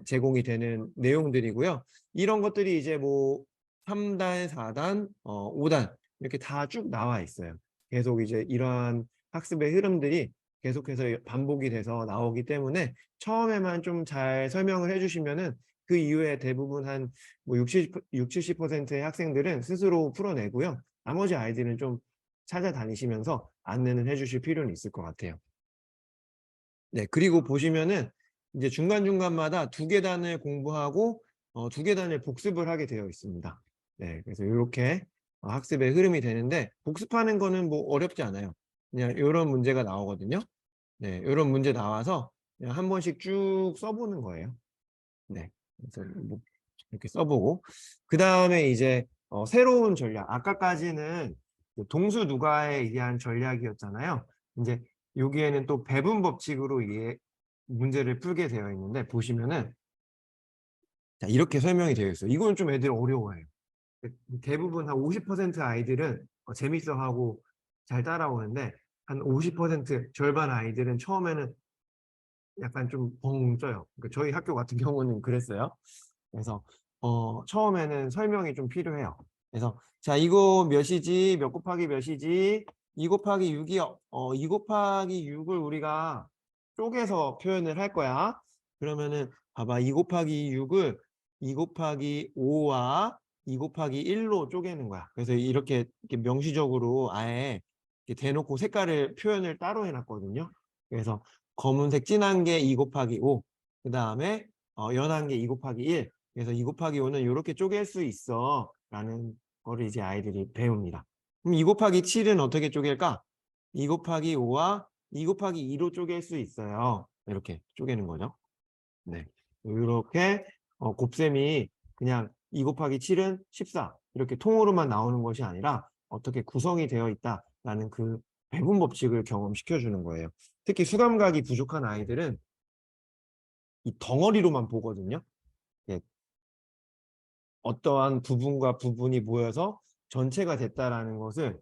제공이 되는 내용들이고요. 이런 것들이 이제 뭐 3단, 4단, 5단 이렇게 다 쭉 나와 있어요. 계속 이제 이러한 학습의 흐름들이 계속해서 반복이 돼서 나오기 때문에 처음에만 좀 잘 설명을 해주시면은 그 이후에 대부분 한 뭐 70%의 학생들은 스스로 풀어내고요. 나머지 아이들은 좀 찾아다니시면서 안내는 해주실 필요는 있을 것 같아요. 네, 그리고 보시면은 이제 중간중간마다 2계단을 공부하고 2계단을 복습을 하게 되어 있습니다. 네, 그래서 이렇게 학습의 흐름이 되는데 복습하는 거는 뭐 어렵지 않아요. 그냥 이런 문제가 나오거든요. 네, 이런 문제 나와서 그냥 한 번씩 쭉 써보는 거예요. 네, 그래서 뭐 이렇게 써보고 그 다음에 이제 새로운 전략. 아까까지는 동수 누가에 의한 전략이었잖아요. 이제 여기에는 또 배분 법칙으로 문제를 풀게 되어 있는데 보시면은 자, 이렇게 설명이 되어 있어요. 이건 좀 애들 어려워해요. 대부분 한 50% 아이들은 재밌어하고 잘 따라오는데 한 50% 절반 아이들은 처음에는 약간 좀 벙 쪄요. 그러니까 저희 학교 같은 경우는 그랬어요. 그래서 처음에는 설명이 좀 필요해요. 그래서 자, 이거 몇이지? 몇 곱하기 몇이지? 2 곱하기 6이요. 2 곱하기 6을 우리가 쪼개서 표현을 할 거야. 그러면은 봐봐. 2 곱하기 6을 2 곱하기 5와 2 곱하기 1로 쪼개는 거야. 그래서 이렇게 명시적으로 아예 이렇게 대놓고 색깔을 표현을 따로 해놨거든요. 그래서 검은색 진한 게 2 곱하기 5, 그 다음에 연한 게 2 곱하기 1. 그래서 2 곱하기 5는 이렇게 쪼갤 수 있어 라는 거를 이제 아이들이 배웁니다. 그럼 2 곱하기 7은 어떻게 쪼갤까? 2 곱하기 5와 2 곱하기 2로 쪼갤 수 있어요. 이렇게 쪼개는 거죠. 네, 이렇게 곱셈이 그냥 2 곱하기 7은 14 이렇게 통으로만 나오는 것이 아니라 어떻게 구성이 되어 있다라는 그 배분 법칙을 경험시켜 주는 거예요. 특히 수감각이 부족한 아이들은 이 덩어리로만 보거든요. 예. 어떠한 부분과 부분이 모여서 전체가 됐다라는 것을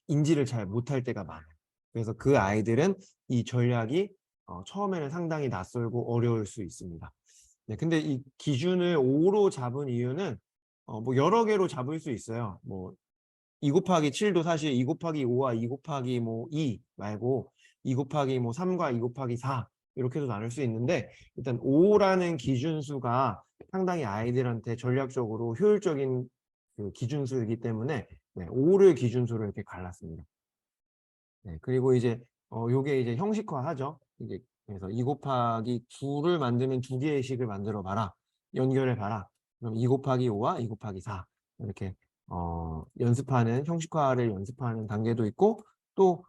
인지를 잘 못할 때가 많아요. 그래서 그 아이들은 이 전략이 처음에는 상당히 낯설고 어려울 수 있습니다. 네, 근데 이 기준을 5로 잡은 이유는 뭐 여러 개로 잡을 수 있어요. 뭐 2 곱하기 7도 사실 2 곱하기 5와 2 곱하기 뭐 2 말고 2 곱하기 뭐 3과 2 곱하기 4 이렇게도 나눌 수 있는데 일단 5라는 기준수가 상당히 아이들한테 전략적으로 효율적인 그 기준수이기 때문에 5를 기준수로 이렇게 갈랐습니다. 네, 그리고 이제 요게 이제 형식화하죠. 이제 그래서 2 곱하기 9를 만드는 두 개의 식을 만들어 봐라. 연결해 봐라. 그럼 2 곱하기 5와 2 곱하기 4 이렇게 연습하는 형식화를 연습하는 단계도 있고 또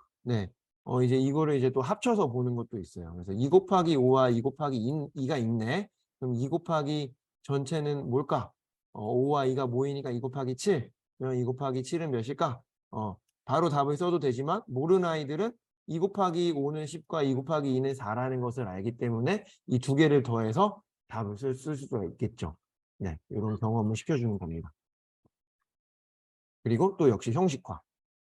이제 이거를 이제 또 합쳐서 보는 것도 있어요. 그래서 2 곱하기 5와 2 곱하기 2가 있네. 그럼 2 곱하기 전체는 뭘까? 5와 2가 모이니까 2 곱하기 7. 그럼 2 곱하기 7은 몇일까? 바로 답을 써도 되지만 모르는 아이들은 2 곱하기 5는 10과 2 곱하기 2는 4라는 것을 알기 때문에 이 두 개를 더해서 답을 쓸 수가 있겠죠. 네, 이런 경험을 시켜주는 겁니다. 그리고 또 역시 형식화.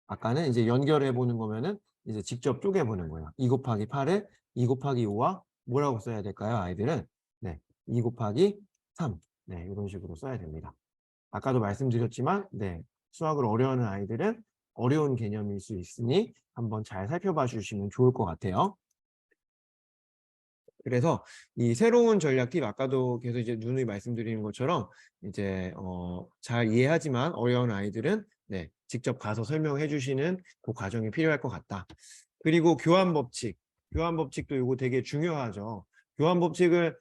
아까는 이제 연결해 보는 거면은 이제 직접 쪼개 보는 거예요. 2 곱하기 8을 2 곱하기 5와 뭐라고 써야 될까요, 아이들은? 2 곱하기 3. 이런 식으로 써야 됩니다. 아까도 말씀드렸지만, 수학을 어려워하는 아이들은 어려운 개념일 수 있으니 한번 잘 살펴봐 주시면 좋을 것 같아요. 그래서 이 새로운 전략 팁 아까도 계속 이제 누누이 말씀드리는 것처럼 이제 잘 이해하지만 어려운 아이들은 직접 가서 설명해 주시는 그 과정이 필요할 것 같다. 그리고 교환 법칙도 이거 되게 중요하죠. 교환 법칙을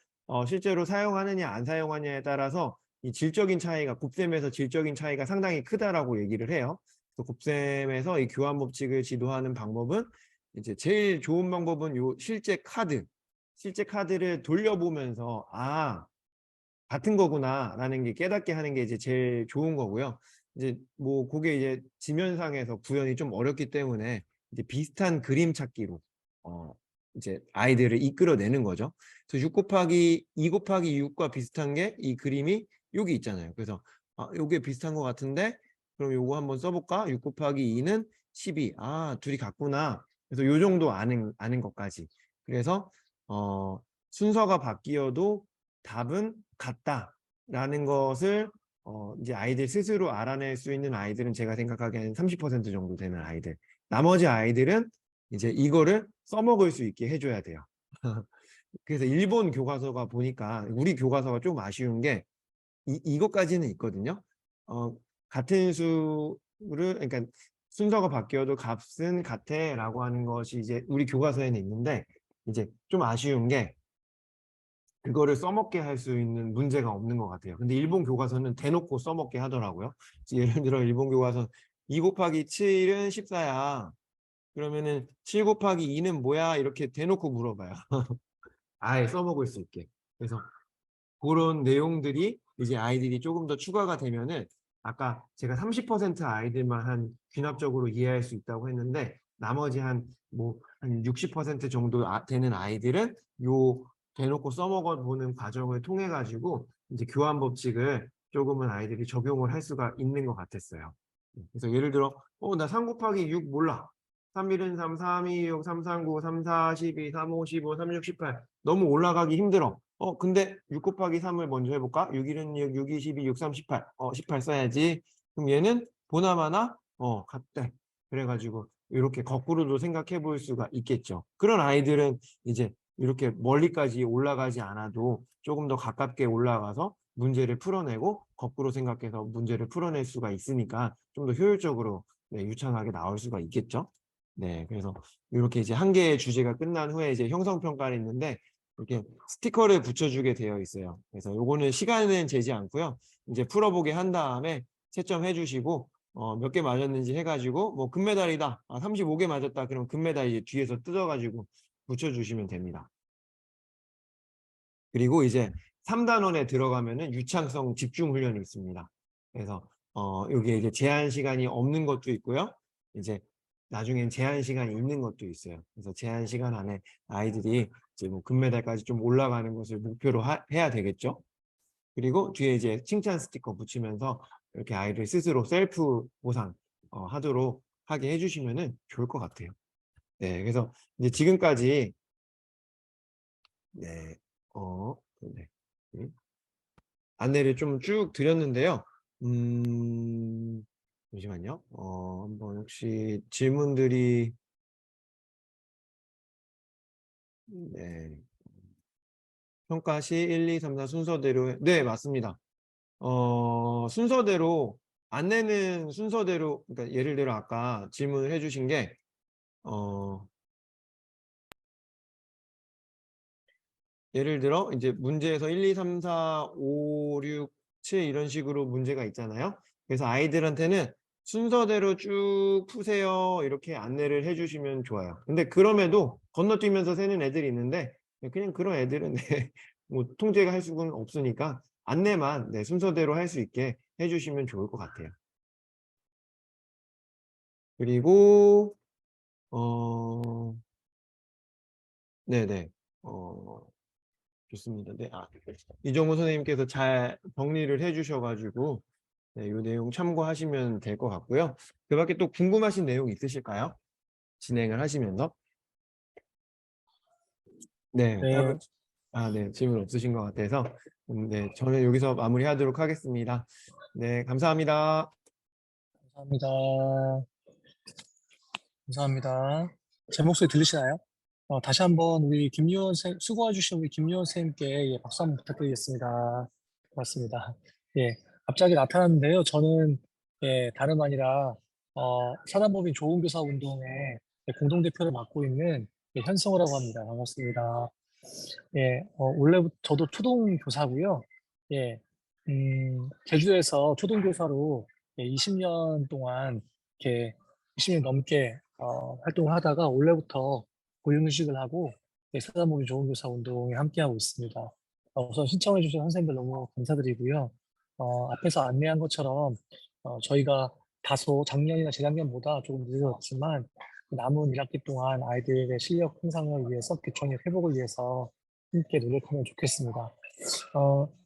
실제로 사용하느냐 안 사용하느냐에 따라서 이 질적인 차이가 곱셈에서 질적인 차이가 상당히 크다라고 얘기를 해요. 그래서 곱셈에서 이 교환 법칙을 지도하는 방법은 이제 제일 좋은 방법은 요 실제 카드를 돌려보면서 같은 거구나라는 게 깨닫게 하는 게 이제 제일 좋은 거고요. 이제 뭐 그게 이제 지면상에서 구현이 좀 어렵기 때문에 이제 비슷한 그림 찾기로 이제 아이들을 이끌어내는 거죠. 그래서 2 곱하기 6과 비슷한 게 이 그림이 여기 있잖아요. 그래서 요게 비슷한 것 같은데 그럼 요거 한번 써볼까? 6 곱하기 2는 12. 둘이 같구나. 그래서 요 정도 아는 것까지. 그래서 순서가 바뀌어도 답은 같다라는 것을 이제 아이들 스스로 알아낼 수 있는 아이들은 제가 생각하기에는 30% 정도 되는 아이들. 나머지 아이들은 이제 이거를 써먹을 수 있게 해줘야 돼요. 그래서 일본 교과서가 보니까 우리 교과서가 좀 아쉬운 게 이것까지는 있거든요. 같은 수를 그러니까 순서가 바뀌어도 값은 같아라고 하는 것이 이제 우리 교과서에는 있는데 이제 좀 아쉬운 게 그거를 써먹게 할 수 있는 문제가 없는 것 같아요. 근데 일본 교과서는 대놓고 써먹게 하더라고요. 예를 들어 일본 교과서 2 곱하기 7은 14야. 그러면은 7 곱하기 2는 뭐야? 이렇게 대놓고 물어봐요. 아예 써먹을 수 있게. 그래서 그런 내용들이 이제 아이들이 조금 더 추가가 되면은 아까 제가 30% 아이들만 한 귀납적으로 이해할 수 있다고 했는데 나머지 한 60% 정도 되는 아이들은 요 대놓고 써먹어 보는 과정을 통해 가지고 이제 교환 법칙을 조금은 아이들이 적용을 할 수가 있는 것 같았어요. 그래서 예를 들어 나 3 곱하기 6 몰라. 3, 1은 3, 3, 2, 6, 3, 3, 9, 3, 4, 12, 3, 5, 15, 3, 6, 18. 너무 올라가기 힘들어. 근데 6 곱하기 3을 먼저 해볼까? 6, 1은 6, 6, 2, 12, 6, 3, 18. 18 써야지. 그럼 얘는 보나마나 같대. 그래가지고 이렇게 거꾸로도 생각해 볼 수가 있겠죠. 그런 아이들은 이제 이렇게 멀리까지 올라가지 않아도 조금 더 가깝게 올라가서 문제를 풀어내고 거꾸로 생각해서 문제를 풀어낼 수가 있으니까 좀 더 효율적으로 유창하게 나올 수가 있겠죠. 그래서 이렇게 이제 한 개의 주제가 끝난 후에 이제 형성평가를 있는데 이렇게 스티커를 붙여주게 되어 있어요. 그래서 요거는 시간은 재지 않고요. 이제 풀어보게 한 다음에 채점해 주시고 몇 개 맞았는지 해가지고 뭐 금메달이다. 35개 맞았다. 그럼 금메달 이제 뒤에서 뜯어가지고 붙여주시면 됩니다. 그리고 이제 3단원에 들어가면은 유창성 집중 훈련이 있습니다. 그래서 여기에 이제 제한 시간이 없는 것도 있고요. 이제 나중엔 제한 시간이 있는 것도 있어요. 그래서 제한 시간 안에 아이들이 이제 뭐 금메달까지 좀 올라가는 것을 목표로 해야 되겠죠. 그리고 뒤에 이제 칭찬 스티커 붙이면서 이렇게 아이들 스스로 셀프 보상 하도록 하게 해주시면은 좋을 것 같아요. 그래서 이제 지금까지 안내를 좀 쭉 드렸는데요. 잠시만요. 한번 혹시 질문들이 네. 평가 시 1, 2, 3, 4 순서대로 네, 맞습니다. 순서대로 안내는 순서대로 그러니까 예를 들어 아까 질문을 해 주신 게 예를 들어 이제 문제에서 1, 2, 3, 4, 5, 6, 7 이런 식으로 문제가 있잖아요. 그래서 아이들한테는 순서대로 쭉 푸세요. 이렇게 안내를 해 주시면 좋아요. 근데 그럼에도 건너뛰면서 세는 애들이 있는데 그냥 그런 애들은 네, 뭐 통제가 할 수는 없으니까 안내만 네, 순서대로 할 수 있게 해 주시면 좋을 것 같아요. 그리고 네네. 좋습니다. 네. 이정우 선생님께서 잘 정리를 해 주셔 가지고 네, 요 내용 참고하시면 될 것 같고요. 그 밖에 또 궁금하신 내용 있으실까요? 진행을 하시면서. 네. 네, 네. 질문 없으신 것 같아서 네, 저는 여기서 마무리하도록 하겠습니다. 네, 감사합니다. 감사합니다. 감사합니다. 제 목소리 들리시나요? 다시 한번 우리 김유원 쌤, 수고해주신 우리 김유원 쌤께 예, 박수 한번 부탁드리겠습니다. 고맙습니다. 예, 갑자기 나타났는데요. 저는 예, 다름 아니라 사단법인 좋은 교사 운동의 예, 공동대표를 맡고 있는 예, 현성우라고 합니다. 반갑습니다. 예, 원래부터 저도 초등교사고요. 예, 제주에서 초등교사로 예, 20년 동안 이렇게 20년 넘게 활동을 하다가 올해부터 고용휴직을 하고 예, 사단법인 좋은 교사 운동에 함께하고 있습니다. 우선 신청해 주신 선생님들 너무 감사드리고요. 앞에서 안내한 것처럼 저희가 다소 작년이나 재작년보다 조금 늦어졌지만 남은 1학기 동안 아이들의 실력 향상을 위해서 교청력 회복을 위해서 함께 노력하면 좋겠습니다.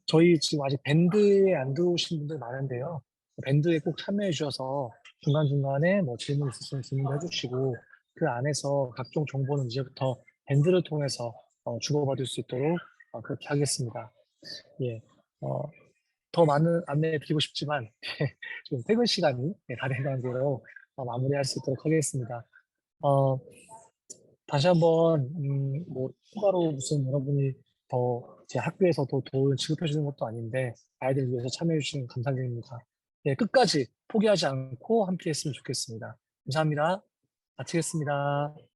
저희 지금 아직 밴드에 안 들어오신 분들 많은데요. 밴드에 꼭 참여해 주셔서 중간중간에 뭐 질문 있으시면 질문도 해주시고 그 안에서 각종 정보는 이제부터 밴드를 통해서 주고받을 수 있도록 그렇게 하겠습니다. 예, 더 많은 안내 드리고 싶지만 지금 퇴근 시간이 다 된 관계로 마무리할 수 있도록 하겠습니다. 다시 한번 뭐 추가로 무슨 여러분이 더 제 학교에서 더 도움을 지급해 주는 것도 아닌데 아이들 위해서 참여해 주시는 감사드립니다. 예, 끝까지 포기하지 않고 함께 했으면 좋겠습니다. 감사합니다. 마치겠습니다.